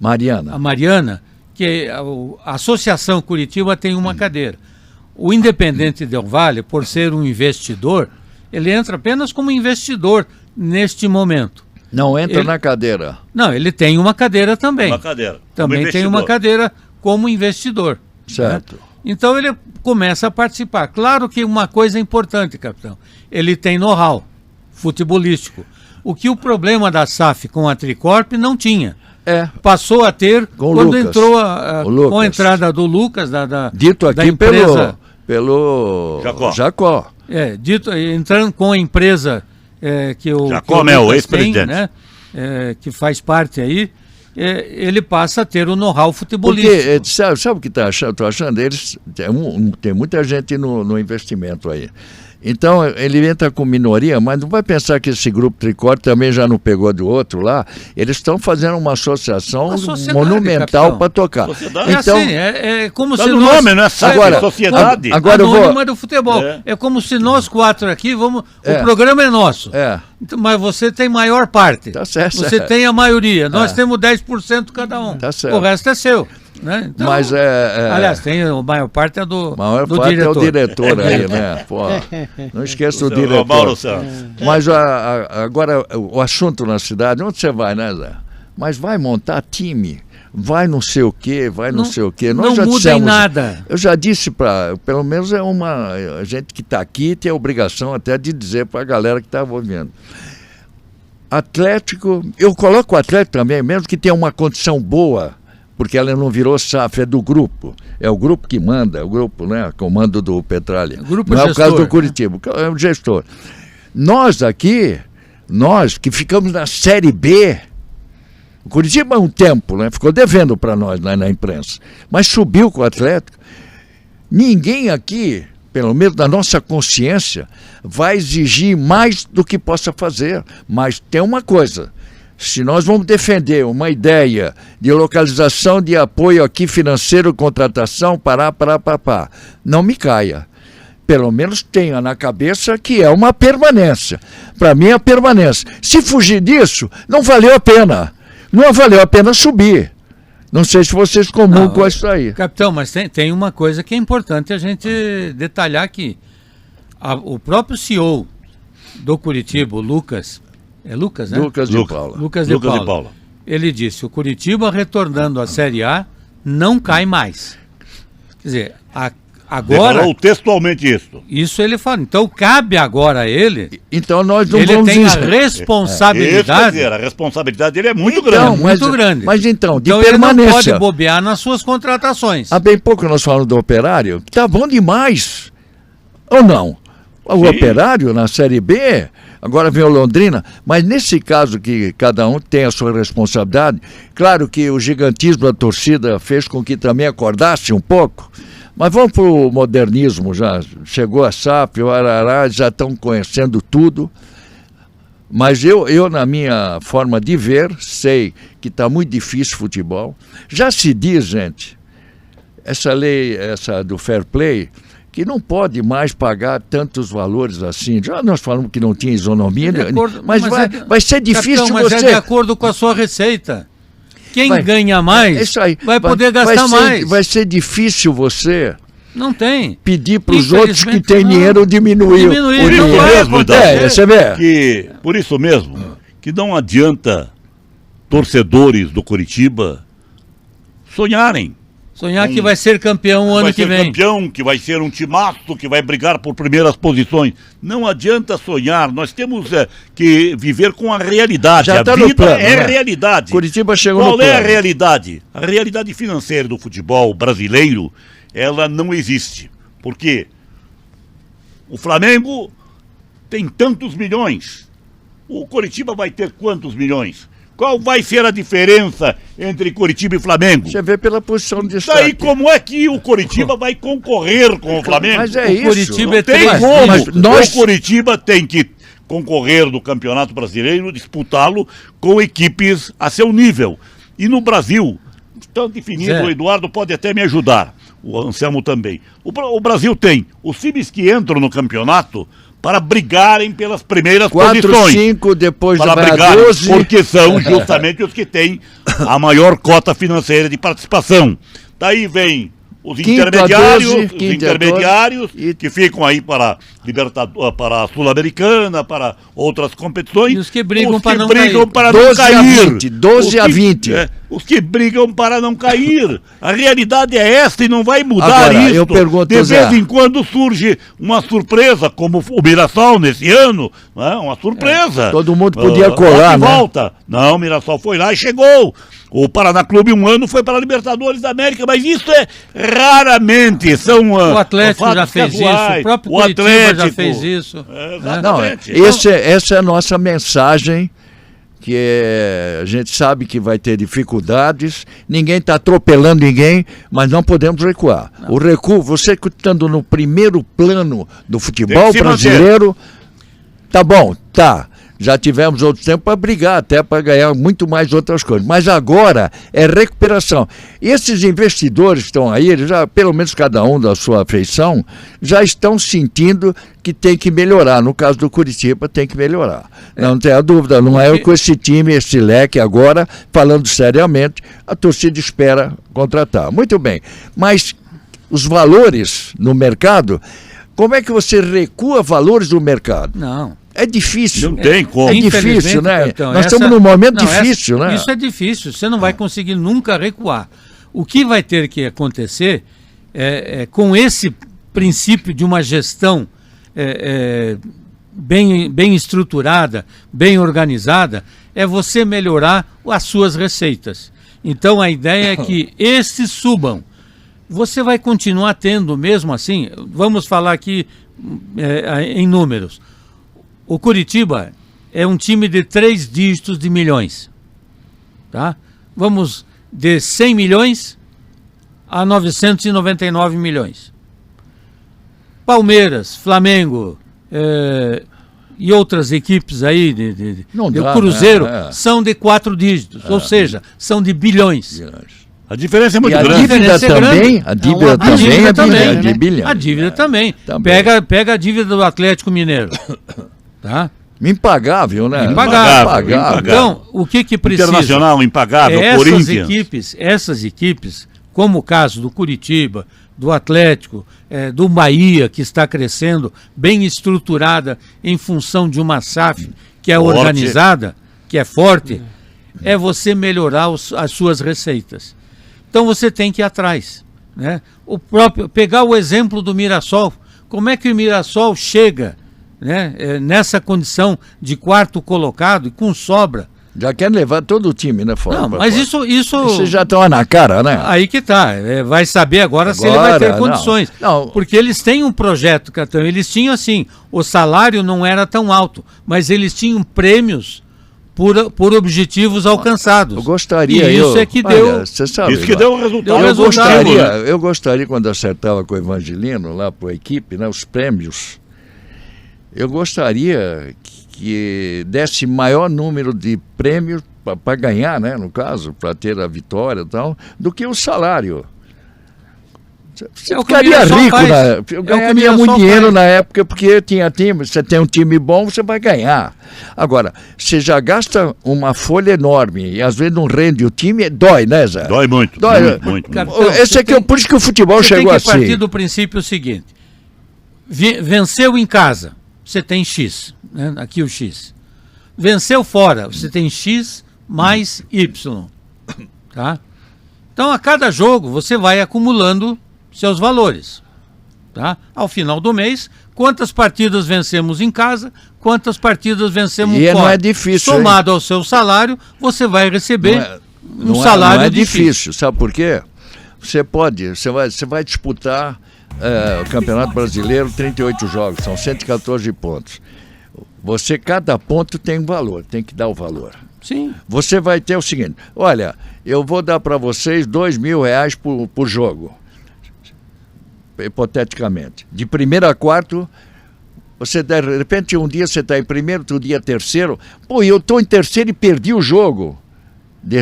Mariana. a Mariana, que a Associação Curitiba tem uma cadeira. O Independente Del Valle, por ser um investidor, ele entra apenas como investidor neste momento. Não entra ele- na cadeira. Não, ele tem uma cadeira também. Uma cadeira. Também Como tem uma investidor. cadeira como investidor. Certo. né? Então ele começa a participar. Claro que uma coisa importante, capitão, ele tem know-how futebolístico. O que o problema da SAF com a Tricorp não tinha. É. Passou a ter Com o quando Lucas. entrou O Lucas. com a entrada do Lucas, da Dito da aqui empresa. pelo Jacó. Entrando com a empresa que o Jacó que o Mel, Lucas ex-presidente. tem, né, que faz parte aí, ele passa a ter o know-how Porque, futebolístico. sabe o que estou achando? Eles, tem muita gente no investimento aí. Então, ele entra com minoria, mas não vai pensar que esse grupo Tricorp também já não pegou do outro lá. Eles estão fazendo uma associação Uma sociedade, monumental capitão. para tocar. Sociedade. Então, É como Tá se no nós... nome, não é SAF, Agora- é sociedade. agora eu vou- Anônima do futebol. É. É como se nós quatro aqui vamos... É. O programa é nosso. é, Então, mas você tem maior parte. Tá certo, Você certo. tem a maioria. Nós É. temos 10% cada um. Tá certo. O resto é seu. Né? Então, mas aliás, tem a maior parte é do, a maior do parte diretor. é o diretor aí, né? Pô, não esqueça o Seu diretor. Mauro Santos. Mas agora, o assunto na cidade, onde você vai, né, Zé? Mas vai montar time, vai não sei o quê, vai não sei o quê. Nós não já muda em dissemos, nada. Eu já disse pelo menos a gente que está aqui tem a obrigação até de dizer para a galera que está ouvindo. Atlético, eu coloco o Atlético também, mesmo que tenha uma condição boa, porque ela não virou SAF, é do grupo. É o grupo que manda, é o grupo, né? Comando do Petralha. O grupo não é o caso gestor, do Curitiba, é o gestor. Nós aqui, nós que ficamos na Série B, o Curitiba há um tempo, né? Ficou devendo para nós na imprensa, mas subiu com o Atlético. Ninguém aqui, pelo menos na nossa consciência, vai exigir mais do que possa fazer. Mas tem uma coisa: se nós vamos defender uma ideia de localização de apoio aqui financeiro, contratação, não me caia. Pelo menos tenha na cabeça que é uma permanência. Para mim é a permanência. Se fugir disso, não valeu a pena. Não valeu a pena subir. Não sei se vocês comungam com isso aí. Capitão, mas tem uma coisa que é importante a gente detalhar aqui. O próprio CEO do Curitiba, o Lucas, é Lucas, né? Lucas de Lucas. Paula. Lucas de Paula. Ele disse, o Curitiba retornando à Série A não cai mais. Quer dizer, agora, Declarou textualmente isso. isso ele fala. Então cabe agora a ele, Então nós não ele vamos tem a Isso, quer responsabilidade. dizer, a responsabilidade dele é muito Então, grande. muito grande. Mas então, de Então ele não permanência. pode bobear nas suas contratações. Há bem pouco nós falamos do Operário, que tá bom demais. Ou não? O Sim. Operário na Série B, agora vem o Londrina, mas nesse caso que cada um tem a sua responsabilidade, claro que o gigantismo da torcida fez com que também acordasse um pouco, mas vamos para o modernismo já. Chegou a SAF, o Arará, já estão conhecendo tudo. Mas eu, na minha forma de ver, sei que está muito difícil o futebol. Já se diz, gente, essa lei, essa do fair play, que não pode mais pagar tantos valores assim. Já nós falamos que não tinha isonomia, De acordo, mas vai ser difícil capitão, mas você... é de acordo com a sua receita. Quem ganha mais isso aí. vai poder gastar mais. Vai ser difícil você Não tem. pedir para os outros que têm não. dinheiro diminuir o Por dinheiro. isso mesmo, Você vê. que, por isso mesmo, que não adianta torcedores do Coritiba sonharem. Sonhar que vai ser campeão o ano Vai que ser vem. campeão, que vai ser um timaço, que vai brigar por primeiras posições. Não adianta sonhar, nós temos que viver com a realidade. Já A tá no vida plano, é né? realidade. Curitiba chegou Qual no é a plano. realidade? A realidade financeira do futebol brasileiro, ela não existe. Por quê? O Flamengo tem tantos milhões. O Coritiba vai ter quantos milhões? Qual vai ser a diferença entre Coritiba e Flamengo? Você vê pela posição de Daí destaque. como é que o Coritiba vai concorrer com o Flamengo? Mas é O isso. Curitiba Não é tem três como. mas nós- O Coritiba tem que concorrer no Campeonato Brasileiro, disputá-lo com equipes a seu nível. E no Brasil, tão definido, Zé. o Eduardo pode até me ajudar, o Anselmo também. O Brasil tem os times que entram no campeonato para brigarem pelas primeiras 4, posições. 5, depois Para vai a brigar, 12. porque são justamente os que têm a maior cota financeira de participação. Daí vem os Quinto a intermediários, 12, os quinto a intermediários 12, e- que ficam aí para para a Sul-Americana, para outras competições. E os que brigam Os para não brigam cair. para 12 não a cair. 20, 12 Os a que- 20. os que brigam para não cair. A realidade é esta e não vai mudar Agora, isso. eu pergunto, de Zé. vez em quando surge uma surpresa, como o Mirassol nesse ano, né? Uma surpresa. Todo mundo podia Ah, colar, bate e né? volta. Não, o Mirassol foi lá e chegou. O Paraná Clube um ano foi para a Libertadores da América, mas isso é raramente. São O Atlético já fatos fez isso, casuais. o próprio O Curitiba já Atlético. fez isso. Exatamente. Não, Então, essa é a nossa mensagem, que a gente sabe que vai ter dificuldades, ninguém está atropelando ninguém, mas não podemos recuar. O recuo, você que estando no primeiro plano do futebol Tem que se brasileiro, tá bom, tá. Já tivemos outro tempo para brigar, até para ganhar muito mais outras coisas. Mas agora é recuperação. E esses investidores que estão aí, eles já, pelo menos cada um da sua feição, já estão sentindo que tem que melhorar. No caso do Curitiba, tem que melhorar. Não tem a dúvida, não é com esse time, esse leque agora, falando seriamente, a torcida espera contratar. Muito bem. Mas os valores no mercado, como é que você recua valores do mercado? Não. É difícil. Não tem como. É Infelizmente, difícil, né? Capitão, Nós estamos num momento não, difícil, né? Isso é difícil, você não vai conseguir nunca recuar. O que vai ter que acontecer com esse princípio de uma gestão bem estruturada, bem organizada, é você melhorar as suas receitas. Então a ideia é que esses subam. Você vai continuar tendo mesmo assim, vamos falar aqui em números. O Curitiba é um time de 3 dígitos de milhões. Tá? Vamos de 100 milhões a 999 milhões. Palmeiras, Flamengo e outras equipes aí, Não de dá, Cruzeiro, né? são de 4 dígitos, ou seja, são de bilhões. a diferença é muito E a grande. dívida diferença é também, grande. a dívida A também dívida é também, bilhão, né? de bilhão. A dívida também. Também. Pega a dívida do Atlético Mineiro. Tá? Impagável, né? Impagável. Então, o que precisa? Internacional, impagável, Essas equipes, como o caso do Curitiba, do Atlético, do Bahia, que está crescendo, bem estruturada em função de uma SAF que é Forte. organizada, que é forte, é você melhorar as suas receitas. Então você tem que ir atrás. Né? Pegar o exemplo do Mirassol, como é que o Mirassol chega, né, nessa condição de quarto colocado e com sobra? Já quer levar todo o time, né, fora? Não, pra mas fora. isso Vocês já estão na cara, né? aí que tá, vai saber agora se ele vai ter Agora, condições. não. Porque eles têm um projeto, Catão, eles tinham assim, o salário não era tão alto, mas eles tinham prêmios por objetivos alcançados. Eu gostaria... E isso é que deu... Olha, você sabe, Isso que deu o resultado. eu gostaria, quando acertava com o Evangelino, lá para a equipe, né, os prêmios, eu gostaria que desse maior número de prêmios para ganhar, né, no caso, para ter a vitória e tal, do que o salário. Você É o que ficaria o Mirassol rico, faz. né? É o que Eu o ganharia Mirassol muito dinheiro faz. na época, porque tinha time, você tem um time bom, você vai ganhar. Agora, você já gasta uma folha enorme e às vezes não rende o time, dói, né, Zé? Dói muito. Dói. Muito. Capitão, Esse aqui, por isso que o futebol Você chegou tem que partir assim. do princípio seguinte: venceu em casa, você tem X, né? Aqui o X. Venceu fora, você tem X mais Y, tá? Então, a cada jogo, você vai acumulando seus valores, tá? Ao final do mês, quantas partidas vencemos em casa, quantas partidas vencemos E fora. não é difícil, Somado ao seu salário, você vai receber um Não salário é difícil, sabe por quê? Você vai disputar o Campeonato Brasileiro, 38 jogos, são 114 pontos. Cada ponto tem um valor, tem que dar o valor. Sim. Você vai ter o seguinte: olha, eu vou dar para vocês R$2.000 por jogo, hipoteticamente. De primeiro a quarto, você de repente um dia você está em primeiro, outro dia terceiro. Pô, eu estou em terceiro e perdi o jogo.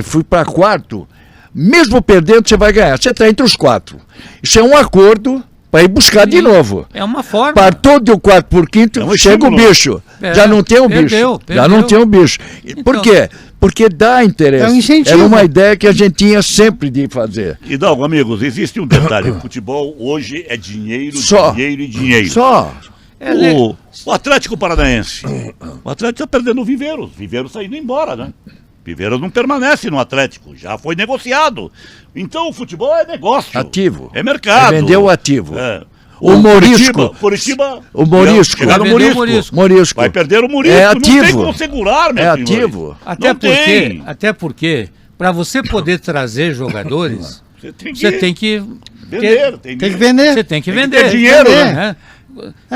Fui para quarto. Mesmo perdendo, você vai ganhar. Você está entre os quatro. Isso é um acordo para ir buscar de novo. É uma forma. Partou do 4 por 5, É um chega o estímulo. bicho. É, Já não tem o bicho. perdeu. Já não tem o bicho. Por Então. quê? Porque dá interesse. É um incentivo. Era uma ideia que a gente tinha sempre de fazer. Hidalgo, amigos, existe um detalhe. O futebol hoje é dinheiro, Só. dinheiro e dinheiro. Só. O Atlético Paranaense. O Atlético está perdendo o Viveiros. Viveiros está indo embora, né? Viveiros não permanece no Atlético. Já foi negociado. Então o futebol é negócio. Ativo. É mercado. Vendeu o ativo. É. O Morisco. Curitiba. O Morisco. Chegar no Vendeu o Morisco. Morisco. Vai perder o Morisco. É Não tem ativo. como segurar, meu É senhor. ativo. Até porque, para você poder trazer jogadores, Você tem que você tem que vender. Tem que vender. Você tem que Tem que vender. ter dinheiro, né?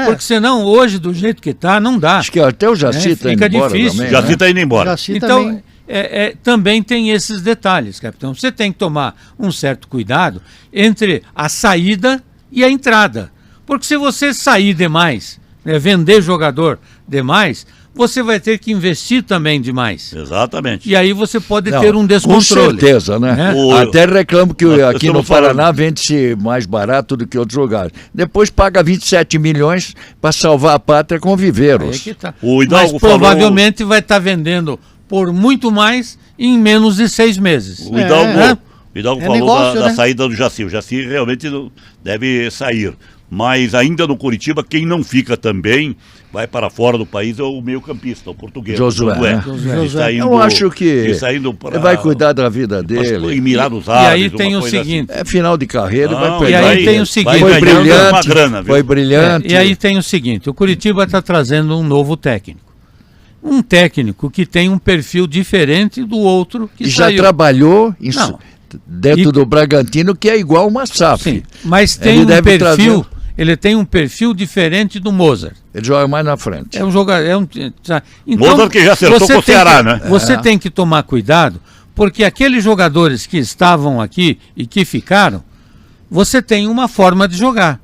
Porque senão, hoje, do jeito que está, não dá. Acho que até o Jaci está fica indo embora difícil. também. Já né? se está indo embora. Jaci Então, também. também tem esses detalhes, capitão. Você tem que tomar um certo cuidado entre a saída e a entrada. Porque se você sair demais, vender jogador demais, você vai ter que investir também demais. Exatamente. E aí você pode Não, ter um descontrole. Com certeza, né? né? Até reclamo que Nós aqui no estamos falando- Paraná vende-se mais barato do que outros lugares. Depois paga 27 milhões para salvar a pátria com Aí é Viveiros. que tá. O Hidalgo Mas provavelmente vai estar vendendo por muito mais em menos de 6 meses. O Hidalgo, É. o Hidalgo É falou negócio, da né? saída do Jaci. O Jaci realmente deve sair. Mas ainda no Curitiba, quem não fica também, vai para fora do país, é o meio-campista, o português. Josué, né? Ele está indo, Eu acho que ele está indo para, ele vai cuidar da vida e dele. mirar nos E ares, aí uma tem o coisa seguinte. É final de carreira, Não, vai e pegar. aí tem o seguinte. Foi vai ganhando brilhante, uma grana, viu? foi brilhante. E aí tem o seguinte, o Curitiba está trazendo um novo técnico. Um técnico que tem um perfil diferente do outro que E já saiu. trabalhou Não. dentro E- do Bragantino, que é igual uma SAF. Sim, mas tem Ele um deve perfil, trazer- ele tem um perfil diferente do Mozart. Ele joga mais na frente. É um jogador, Mozart que já acertou você com o tem Ceará, que- né? Você tem que tomar cuidado, porque aqueles jogadores que estavam aqui e que ficaram, você tem uma forma de jogar.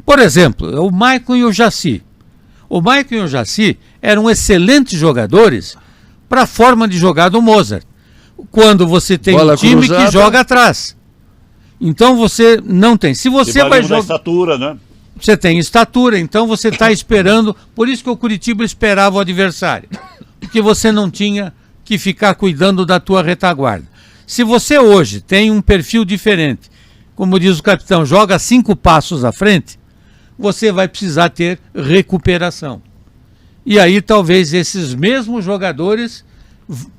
Por exemplo, o Maicon e o Jaci. O Maicon e o Jaci eram excelentes jogadores para a forma de jogar do Mozart. Quando você tem Bola um time cruzada. que joga atrás. Então você não tem. Se você vai da jogar. estatura, né? Você tem estatura, então você está esperando. Por isso que o Curitiba esperava o adversário. Porque você não tinha que ficar cuidando da tua retaguarda. Se você hoje tem um perfil diferente, como diz o capitão, joga 5 passos à frente, você vai precisar ter recuperação. E aí talvez esses mesmos jogadores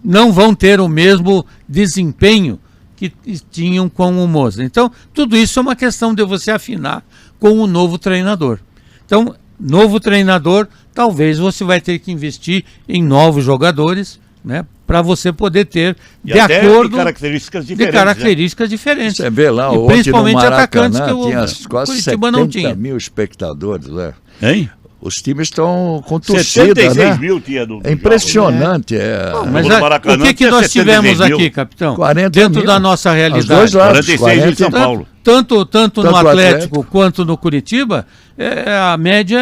não vão ter o mesmo desempenho que tinham com o Mozart. Então, tudo isso é uma questão de você afinar com o novo treinador. Então, novo treinador, talvez você vai ter que investir em novos jogadores, né, para você poder ter E de até acordo de características de diferentes. características diferentes. Você vê lá, E ontem principalmente no atacantes Maracanã, que o tinha quase Curitiba 70 não tinha. mil espectadores. Né? Né? Hein? Os times estão com torcida, 76 né? mil tinha do É impressionante. É. Mas No Maracanã o que tinha nós 76 tivemos mil. aqui, capitão? 40 Dentro mil. da nossa Os realidade. dois lados, 46 em São Paulo. tanto no o Atlético quanto no Curitiba, a média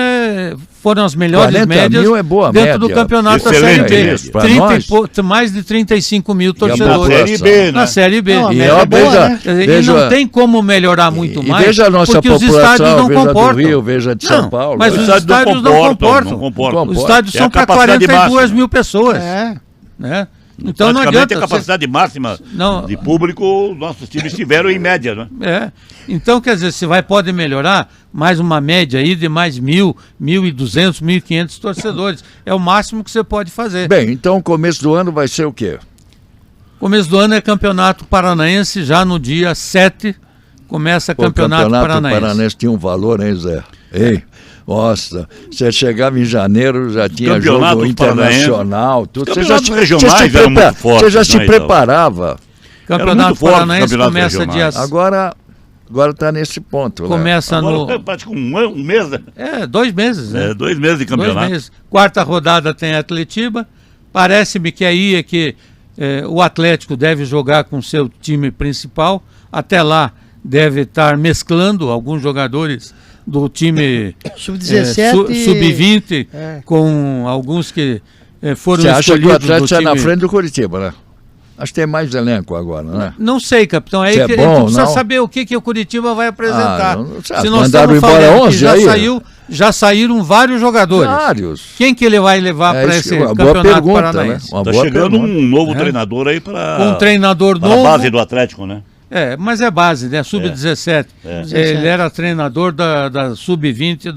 foram as melhores 40 médias mil é boa dentro média. do campeonato da Excelente Série B. média. Pra nós. Mais de 35 mil E a torcedores. Série B, né? Na Série B. Não, a E média ó, boa, veja, né? Quer dizer, veja- e não tem como melhorar muito e mais, veja a nossa porque os população, estádios não veja do comportam. Rio, veja de São Paulo. Mas Os os estádios estádios não comportam. não comportam. Os estádios É são a para capacidade 42 máxima. mil pessoas. É. Né? Então não Praticamente adianta. a capacidade máxima Não. de público, nossos times tiveram em média, né? Então, quer dizer, se pode melhorar, mais uma média aí de mais 1.000, 1.200, 1.500 torcedores. É o máximo que você pode fazer. Bem, então o começo do ano vai ser o quê? Começo do ano é Campeonato Paranaense, já no dia 7 começa Pô, o Campeonato Paranaense. tinha um valor, hein, Zé? Ei, nossa, você chegava em janeiro, já tinha Campeonatos jogo internacional, tudo. Os campeonatos regionais eram muito fortes, você já né, se então? preparava. Campeonato muito forte os Paranaense campeonatos começa regionais. dia... Agora está nesse ponto. Né? Começa Agora, no... praticamente um mês, né? 2 meses, né? 2 meses de 2 campeonato. meses. Quarta rodada tem Atletiba. Parece-me que aí é que o Atlético deve jogar com seu time principal. Até lá deve estar mesclando alguns jogadores do time Sub-17 sub-20 com alguns que foram Você acha que o escolhidos Atlético do está na time... frente do Curitiba, né? Acho que tem mais elenco agora, né? Não sei, capitão. Aí Se é que bom, tu precisa não? saber o que o Curitiba vai apresentar. não sabe. Se nós Mandaram estamos embora falando que 11 aí? já saíram vários jogadores. Vários. Quem que ele vai levar para esse uma boa campeonato pergunta, né? paranaense? Uma Tá boa chegando pergunta. um novo treinador aí para Um treinador a novo. base do Atlético, né? Mas é base, né? Sub-17. É. Ele era treinador da Sub-20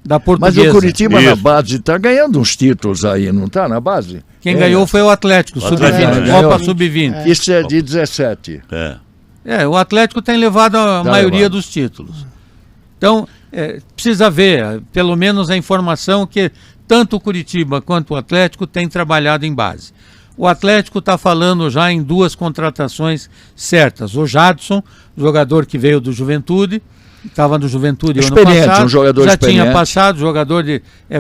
da Mas Portuguesa. o Curitiba na Isso. base está ganhando uns títulos aí, não está na base? Quem ganhou foi o Atlético, Sub-20, ganhou. Copa Sub-20. Isso é de 17. É. O Atlético tem levado a maioria levado. dos títulos. Então, precisa ver, pelo menos a informação que tanto o Curitiba quanto o Atlético têm trabalhado em base. O Atlético está falando já em 2 contratações certas. O Jadson, jogador que veio do Juventude, estava no Juventude ano Experiente, passado, um jogador já experiente. tinha passado, jogador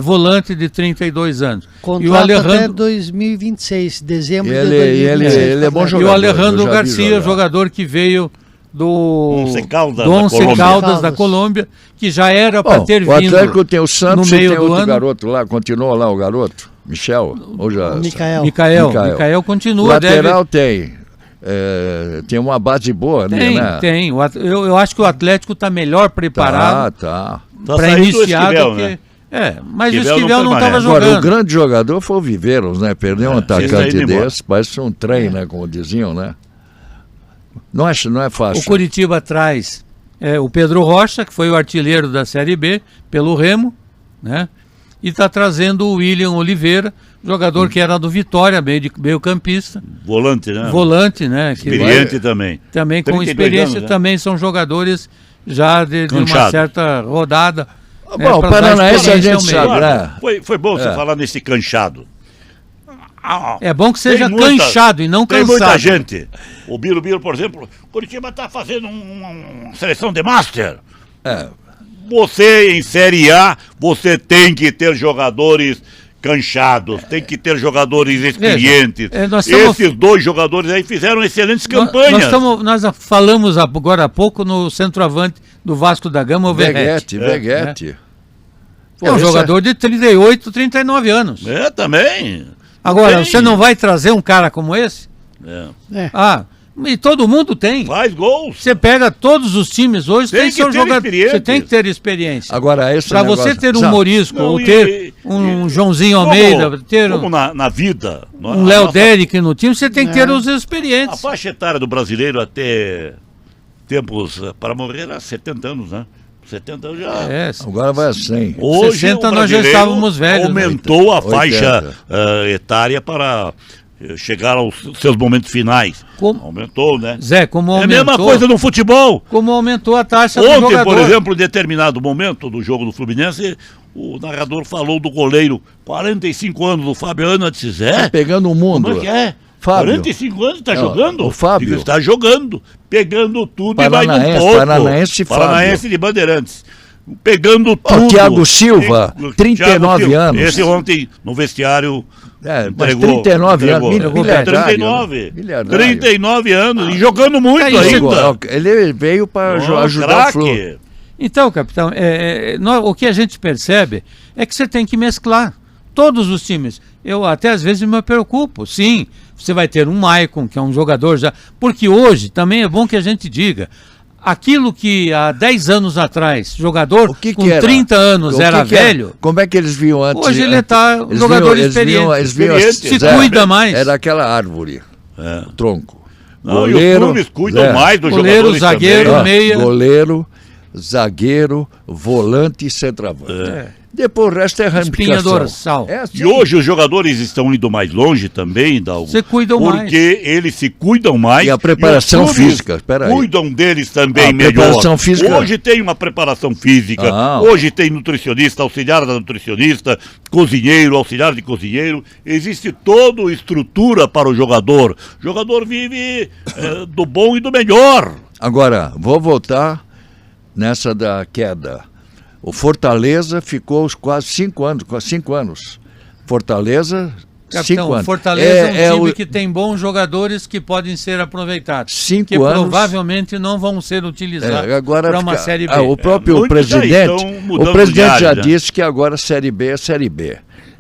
volante de 32 anos. Contrato E o até Alejandro, 2026, dezembro de Ele 2026. é bom e jogador. o Alejandro eu já vi Garcia, jogar. jogador que veio do Once Caldas, do da Once Colômbia. Caldas da Colômbia, que já era para Bom, ter o vindo Atlético tem o Santos no e meio tem do outro ano. garoto lá, continuou lá o garoto? Michel? Ou já... Micael continua, Lateral tem. Tem uma base boa, né? tem. Eu acho que o Atlético está melhor preparado Tá. Tá para saindo o iniciar Esquivel, do que... né? Mas o Esquivel Esquivel não estava permanece. Agora, o jogando. grande jogador foi o Viveiros, né? Perdeu um esse aí atacante indo embora. desse, parece um trem, né? Como diziam, né? Não é fácil. O Curitiba traz o Pedro Rocha, que foi o artilheiro da Série B, pelo Remo, né? E está trazendo o William Oliveira, jogador que era do Vitória, meio campista, Volante, né? volante, né? Que Experiente também. também com 32 experiência, anos, né? também são jogadores já de uma Canchado. certa rodada. Bom, o pra dar Paranaense a experiência gente ao meio. sabe, Agora, né? foi bom você falar nesse canchado. É bom que seja Tem muita- canchado e não Tem cansado. muita gente. O Biro, por exemplo, Curitiba está fazendo uma seleção de Master. Você, em Série A, você tem que ter jogadores canchados, tem que ter jogadores experientes. nós estamos- Esses 2 jogadores aí fizeram excelentes campanhas. Nós falamos agora há pouco no centroavante do Vasco da Gama, o Verratti. Veguete. É um jogador de 38, 39 anos. Também. Agora, Tem. você não vai trazer um cara como esse? É. E todo mundo tem. Faz gols. Você pega todos os times hoje, Tem tem que seu ter jogador. experiência. Você tem que ter experiência. Agora, esse Para negócio... você ter um Não, Morisco, Não, ou e- ter um e- Joãozinho Almeida, ter Como na vida. um Léo Derrick no time, você tem que ter os A experientes. faixa etária do brasileiro até tempos para morrer era 70 anos, né? 70 anos já. Agora vai a 100. Hoje 60 o nós já brasileiro estávamos velhos, né? Aumentou a 80. faixa etária para chegar aos seus momentos finais. Como- Aumentou, né? Zé, como É a aumentou, mesma coisa no futebol. como aumentou a taxa do Ontem, jogador. por exemplo, em determinado momento do jogo do Fluminense, o narrador falou do goleiro, 45 anos, do Fabiano. Eu disse, Zé, Pegando o mundo. como é que é? Fábio. 45 anos, tá Não, jogando? o Fábio. Digo, está jogando, pegando tudo e vai no Paranaense, pouco. Paranaense e Fábio. Paranaense de Bandeirantes. Pegando Ó, tudo. Thiago Silva, E- 39 Thiago Silva, anos. Esse ontem, no vestiário, Mas Entregou, 39 anos, entregou. milhardário, 39. né? Milhardário. 39 anos, e jogando muito ainda. Ele veio para ajudar o Flu. Então, capitão, o que a gente percebe é que você tem que mesclar todos os times. Eu até às vezes me preocupo. Sim, você vai ter um Maicon, que é um jogador já... Porque hoje também é bom que a gente diga... Aquilo que há 10 anos atrás, jogador com 30 anos era velho... Como é que eles viam antes? Hoje ele está um jogador experiente. Se cuida mais. Era aquela árvore, o tronco. Não, goleiro, e os clubes cuidam mais dos goleiro, zagueiro, também. meia... Goleiro, zagueiro, volante e centroavante. Depois o resto é ramificação. Espinha dorsal. Assim. E hoje os jogadores estão indo mais longe também, Dalgo. Você cuidam mais. Porque eles se cuidam mais. E a preparação os clubes física, espera aí. cuidam deles também melhor. Preparação física. Hoje tem uma preparação física. Hoje tem nutricionista, auxiliar da nutricionista, cozinheiro, auxiliar de cozinheiro. Existe toda a estrutura para o jogador. O jogador vive do bom e do melhor. Agora, vou voltar nessa da queda. O Fortaleza ficou quase 5 anos. Fortaleza, Capitão, 5 anos. Fortaleza é um time que tem bons jogadores que podem ser aproveitados. 5 anos. Que anos, provavelmente não vão ser utilizados para uma Série B. O próprio presidente já disse que agora a Série B é Série B.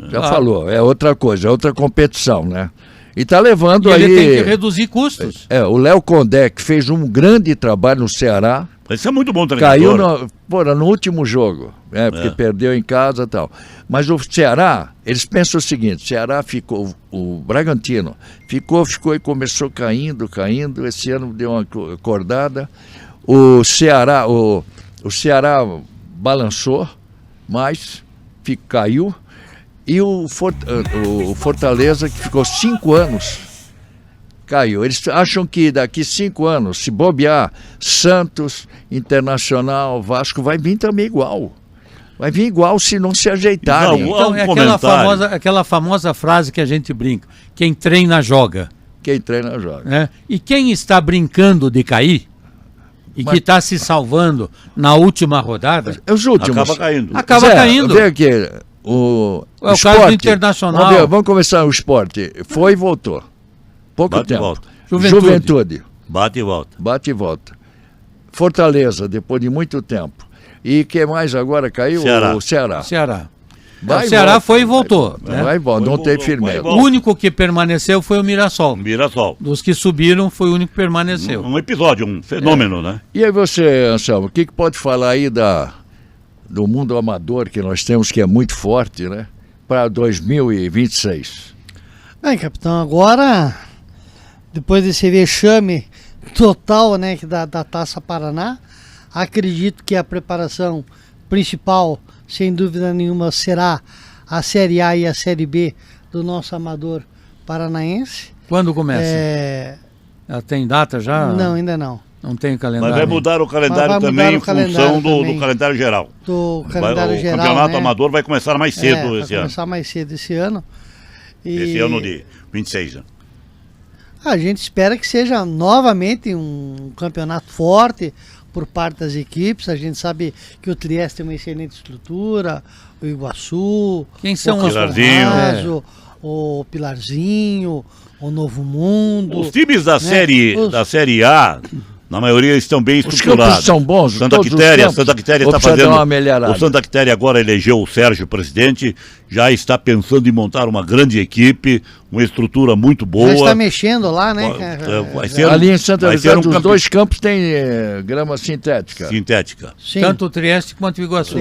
Já falou, é outra coisa, é outra competição, né? E está levando aí... Ele tem que reduzir custos. O Léo Condé, que fez um grande trabalho no Ceará... Isso é muito bom treinador. Caiu no último jogo, porque perdeu em casa e tal. Mas o Ceará, eles pensam o seguinte, o Ceará ficou, o Bragantino, ficou e começou caindo, esse ano deu uma acordada. O Ceará balançou, mas caiu. E o Fortaleza, que ficou 5 anos, caiu. Eles acham que daqui 5 anos, se bobear, Santos, Internacional, Vasco, vai vir também igual. Vai vir igual se não se ajeitarem. Então é aquela famosa frase que a gente brinca. Quem treina, joga. Quem treina, joga. Né? E quem está brincando de cair, que está se salvando na última rodada... Os últimos. Acaba caindo. Vê aqui, o caso do Internacional. Vamos começar o esporte. Foi e voltou. Pouco tempo. Juventude. Bate e volta. Bate e volta. Fortaleza, depois de muito tempo. E quem mais agora caiu? O Ceará. O Ceará foi e voltou. Vai e volta, não tem firmeza. O único que permaneceu foi o Mirassol. Mirassol. Dos que subiram, foi o único que permaneceu. Um episódio, um fenômeno, né? E aí você, Anselmo, o que pode falar aí do mundo amador que nós temos, que é muito forte, né? Para 2026. Bem, capitão, agora, depois desse vexame total, né, da Taça Paraná, acredito que a preparação principal, sem dúvida nenhuma, será a Série A e a Série B do nosso amador paranaense. Quando começa? Ela tem data já? Não, ainda não. Não tem calendário. Mas vai mudar o calendário também em função do calendário geral. Do calendário geral, o campeonato né? amador vai começar mais cedo esse ano. Vai começar mais cedo esse ano. Esse ano de 26 anos. A gente espera que seja novamente um campeonato forte por parte das equipes. A gente sabe que o Trieste tem uma excelente estrutura, o Iguaçu, quem são o Pilarzinho, o Pilarzinho, o Novo Mundo. Os times da Série A, na maioria, estão bem estruturados. Os campos são bons. Santa Quitéria está fazendo uma melhorada. O Santa Quitéria agora elegeu o Sérgio presidente, já está pensando em montar uma grande equipe, uma estrutura muito boa. Já está mexendo lá, né? Ali em Santa Vitória, os dois campos têm grama sintética. Sim. Tanto o Trieste quanto o Iguaçu.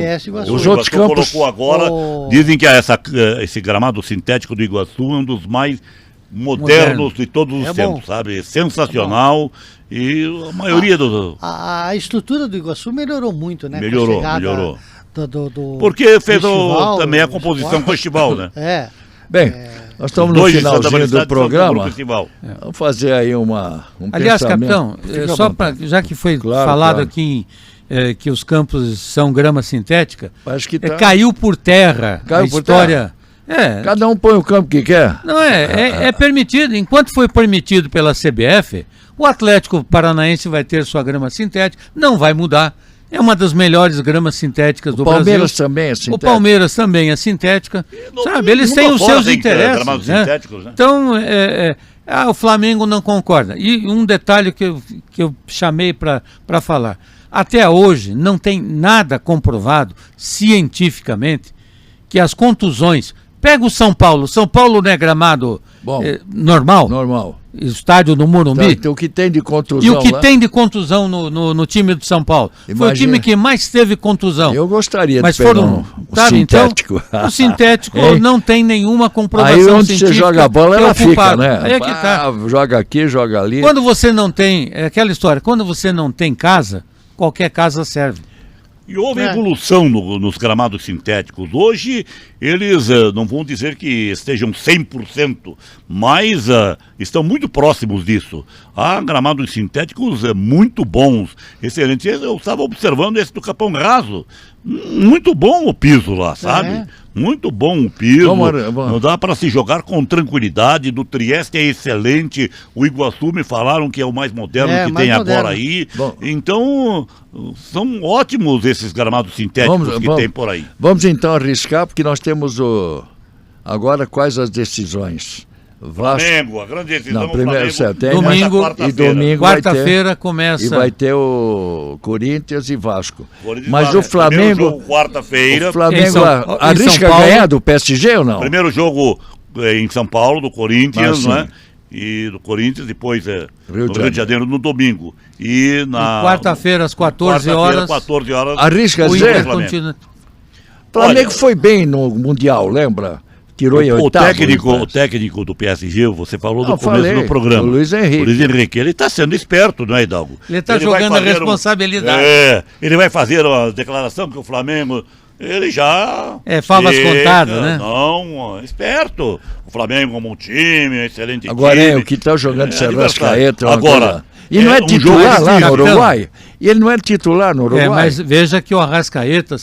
Os outros campos colocou agora, dizem que esse gramado sintético do Iguaçu é um dos mais modernos de todos os tempos, sabe? Sensacional. E a maioria a estrutura do Iguaçu melhorou muito, né? Melhorou. Porque fez também a composição com o festival, né? Bem, nós estamos no finalzinho do programa. Vamos fazer aí um Aliás, pensamento. capitão, já que foi falado aqui que os campos são grama sintética, acho que caiu por terra a história. Cada um põe o campo que quer. Não é permitido. Enquanto foi permitido pela CBF, o Atlético Paranaense vai ter sua grama sintética, não vai mudar. É uma das melhores gramas sintéticas do Palmeiras Brasil. também é sintético. O Palmeiras também é sintética. Sabe, eles têm os seus interesses. Gramados Né? sintéticos, né? Então, o Flamengo não concorda. E um detalhe que eu chamei para falar. Até hoje não tem nada comprovado cientificamente que as contusões... Pega o São Paulo. São Paulo não é gramado normal? Normal. Estádio do Morumbi? Então, o que tem de contusão E o que lá? tem de contusão no time do São Paulo? Foi o Imagina. time que mais teve contusão. Eu gostaria Mas de pegar foram, um sabe, sintético. Então, o sintético Hein? não tem nenhuma comprovação Aí onde científica. você joga a bola, que é ela o fica, culpado. né? Aí é que tá. Joga aqui, joga ali. Quando você não tem, é aquela história, quando você não tem casa, qualquer casa serve. E houve evolução nos gramados sintéticos. Hoje, eles não vão dizer que estejam 100%, mas estão muito próximos disso. Há gramados sintéticos muito bons, excelentes. Eu estava observando esse do Capão Raso. Muito bom o piso lá, sabe? Muito bom o piso. Não dá para se jogar com tranquilidade. Do Trieste é excelente. O Iguaçu me falaram que é o mais moderno que tem agora aí. Bom. Então, são ótimos esses gramados sintéticos que tem por aí. Vamos então arriscar, porque nós temos agora quais as decisões? Flamengo, a grande decisão Não, primeiro, Domingo e domingo quarta-feira começa. E vai ter o Corinthians e Vasco. Mas o Flamengo, quarta-feira. O Flamengo em arrisca São Paulo, ganhar do PSG ou não? Primeiro jogo em São Paulo, do Corinthians, Ah, né? E do Corinthians, depois Rio Rio de Janeiro no domingo. E na quarta-feira às 14 horas. 14 horas. Arrisca O dizer? Inter Flamengo. continua. O Flamengo Olha, foi bem no Mundial, lembra? Tirou em O oitavo. técnico do PSG, você falou Não, no começo falei, do programa. o Luiz Henrique. O Luiz Henrique, ele está sendo esperto, não é, Hidalgo? Ele está vai jogando a fazer responsabilidade. ele vai fazer uma declaração que o Flamengo, ele já... favas contadas, né? Não, esperto. O Flamengo como um time, um excelente Agora time. o que está jogando esse adversário. Arrascaeta. Agora, E não é um titular jogo lá no capitão. Uruguai? E ele não é titular no Uruguai? Mas veja que o Arrascaeta,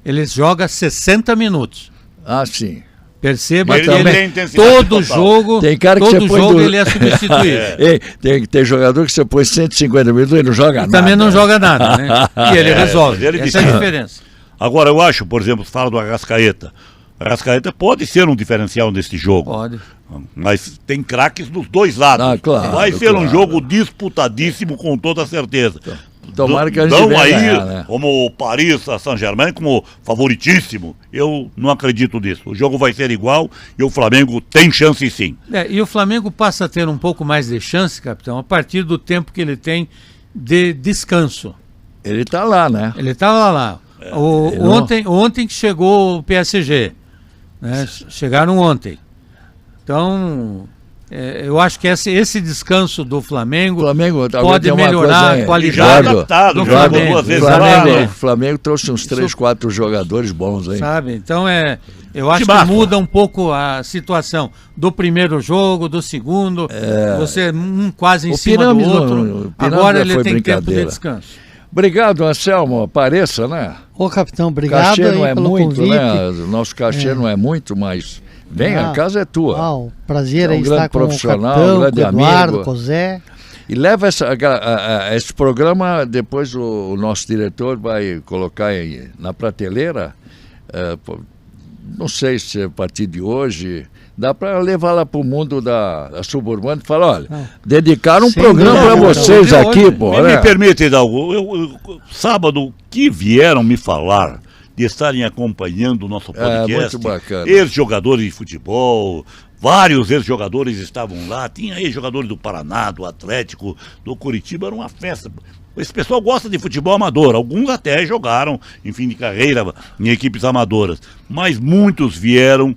ele joga 60 minutos. Ah, sim. Perceba Ele que não tem ele intensidade todo total. jogo, Tem cara que todo você põe jogo do- ele é substituído. Ei, tem jogador que você põe 150 minutos e não joga nada. Também não joga nada, né? E ele resolve. ele Essa é a disse- diferença. Agora, eu acho, por exemplo, você fala do Arrascaeta. O Arrascaeta pode ser um diferencial nesse jogo. Pode. Mas tem craques dos dois lados. Ah, claro, Vai ser um claro. jogo disputadíssimo com toda certeza. Tomara que a gente Dão venha aí, ganhar, né? como o Paris Saint-Germain, como favoritíssimo. Eu não acredito nisso. O jogo vai ser igual e o Flamengo tem chance sim. E o Flamengo passa a ter um pouco mais de chance, capitão, a partir do tempo que ele tem de descanso. Ele tá lá, né? Ele estava lá. Ontem que chegou o PSG. Né? Chegaram ontem. Então, eu acho que esse descanso do O Flamengo Flamengo agora pode tem uma melhorar coisa, hein? a qualidade Já Eduardo, adaptado, do já Flamengo. duas vezes Flamengo, lá. o Flamengo trouxe uns 3, 4 jogadores bons, hein? sabe? Então eu acho Timaço. que muda um pouco a situação do primeiro jogo, do segundo, você quase em O cima do Pirâmides não- outro. o Pirâmides Agora já ele foi tem tempo de brincadeira. descanso. Obrigado, Anselmo. Apareça, né? Ô, capitão, O obrigado cachê não aí é pelo muito, convite. né? O nosso cachê não é muito, mas vem, a Ah, casa é tua. O prazer É um aí grande estar com o profissional, capitão, um grande com o Eduardo, amigo. com o Zé. E leva esse programa, depois o nosso diretor vai colocar na prateleira. Não sei se é a partir de hoje. Dá para levar lá para o mundo da suburbana e falar, olha, dedicaram um Sem programa para dúvida. vocês Não, aqui, hoje, pô. Me né? permite, Hidalgo, sábado, que vieram me falar de estarem acompanhando o nosso podcast. muito bacana. Ex-jogadores de futebol, vários ex-jogadores estavam lá. Tinha ex-jogadores do Paraná, do Atlético, do Curitiba, era uma festa. Esse pessoal gosta de futebol amador, alguns até jogaram em fim de carreira em equipes amadoras, mas muitos vieram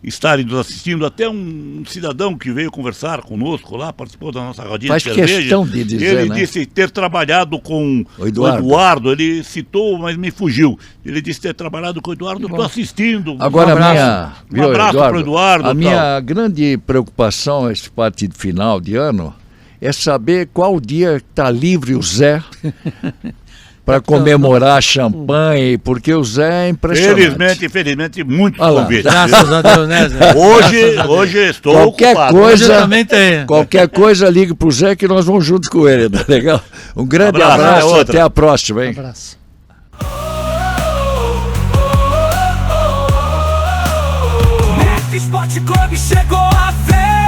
estarem nos assistindo, até um cidadão que veio conversar conosco lá, participou da nossa rodinha Faz de cerveja. questão de dizer, ele né? disse ter trabalhado com O Eduardo. o Eduardo, ele citou, mas me fugiu. Ele disse ter trabalhado com o Eduardo, estou assistindo. Agora, um abraço, viu, um abraço Eduardo, para o Eduardo. a tal. minha grande preocupação esse partido final de ano é saber qual dia está livre o Zé para comemorar champanhe, porque o Zé é impressionante. Infelizmente, muitos Olha lá. convites. Graças a Deus, né, Zé? Hoje estou Qualquer ocupado. coisa- Hoje eu também tenho. Qualquer coisa, ligue pro Zé que nós vamos juntos com ele, tá legal? Um grande Abraço, abraço, até outra. até a próxima, hein? Abraço. Net Esporte Clube chegou a festa.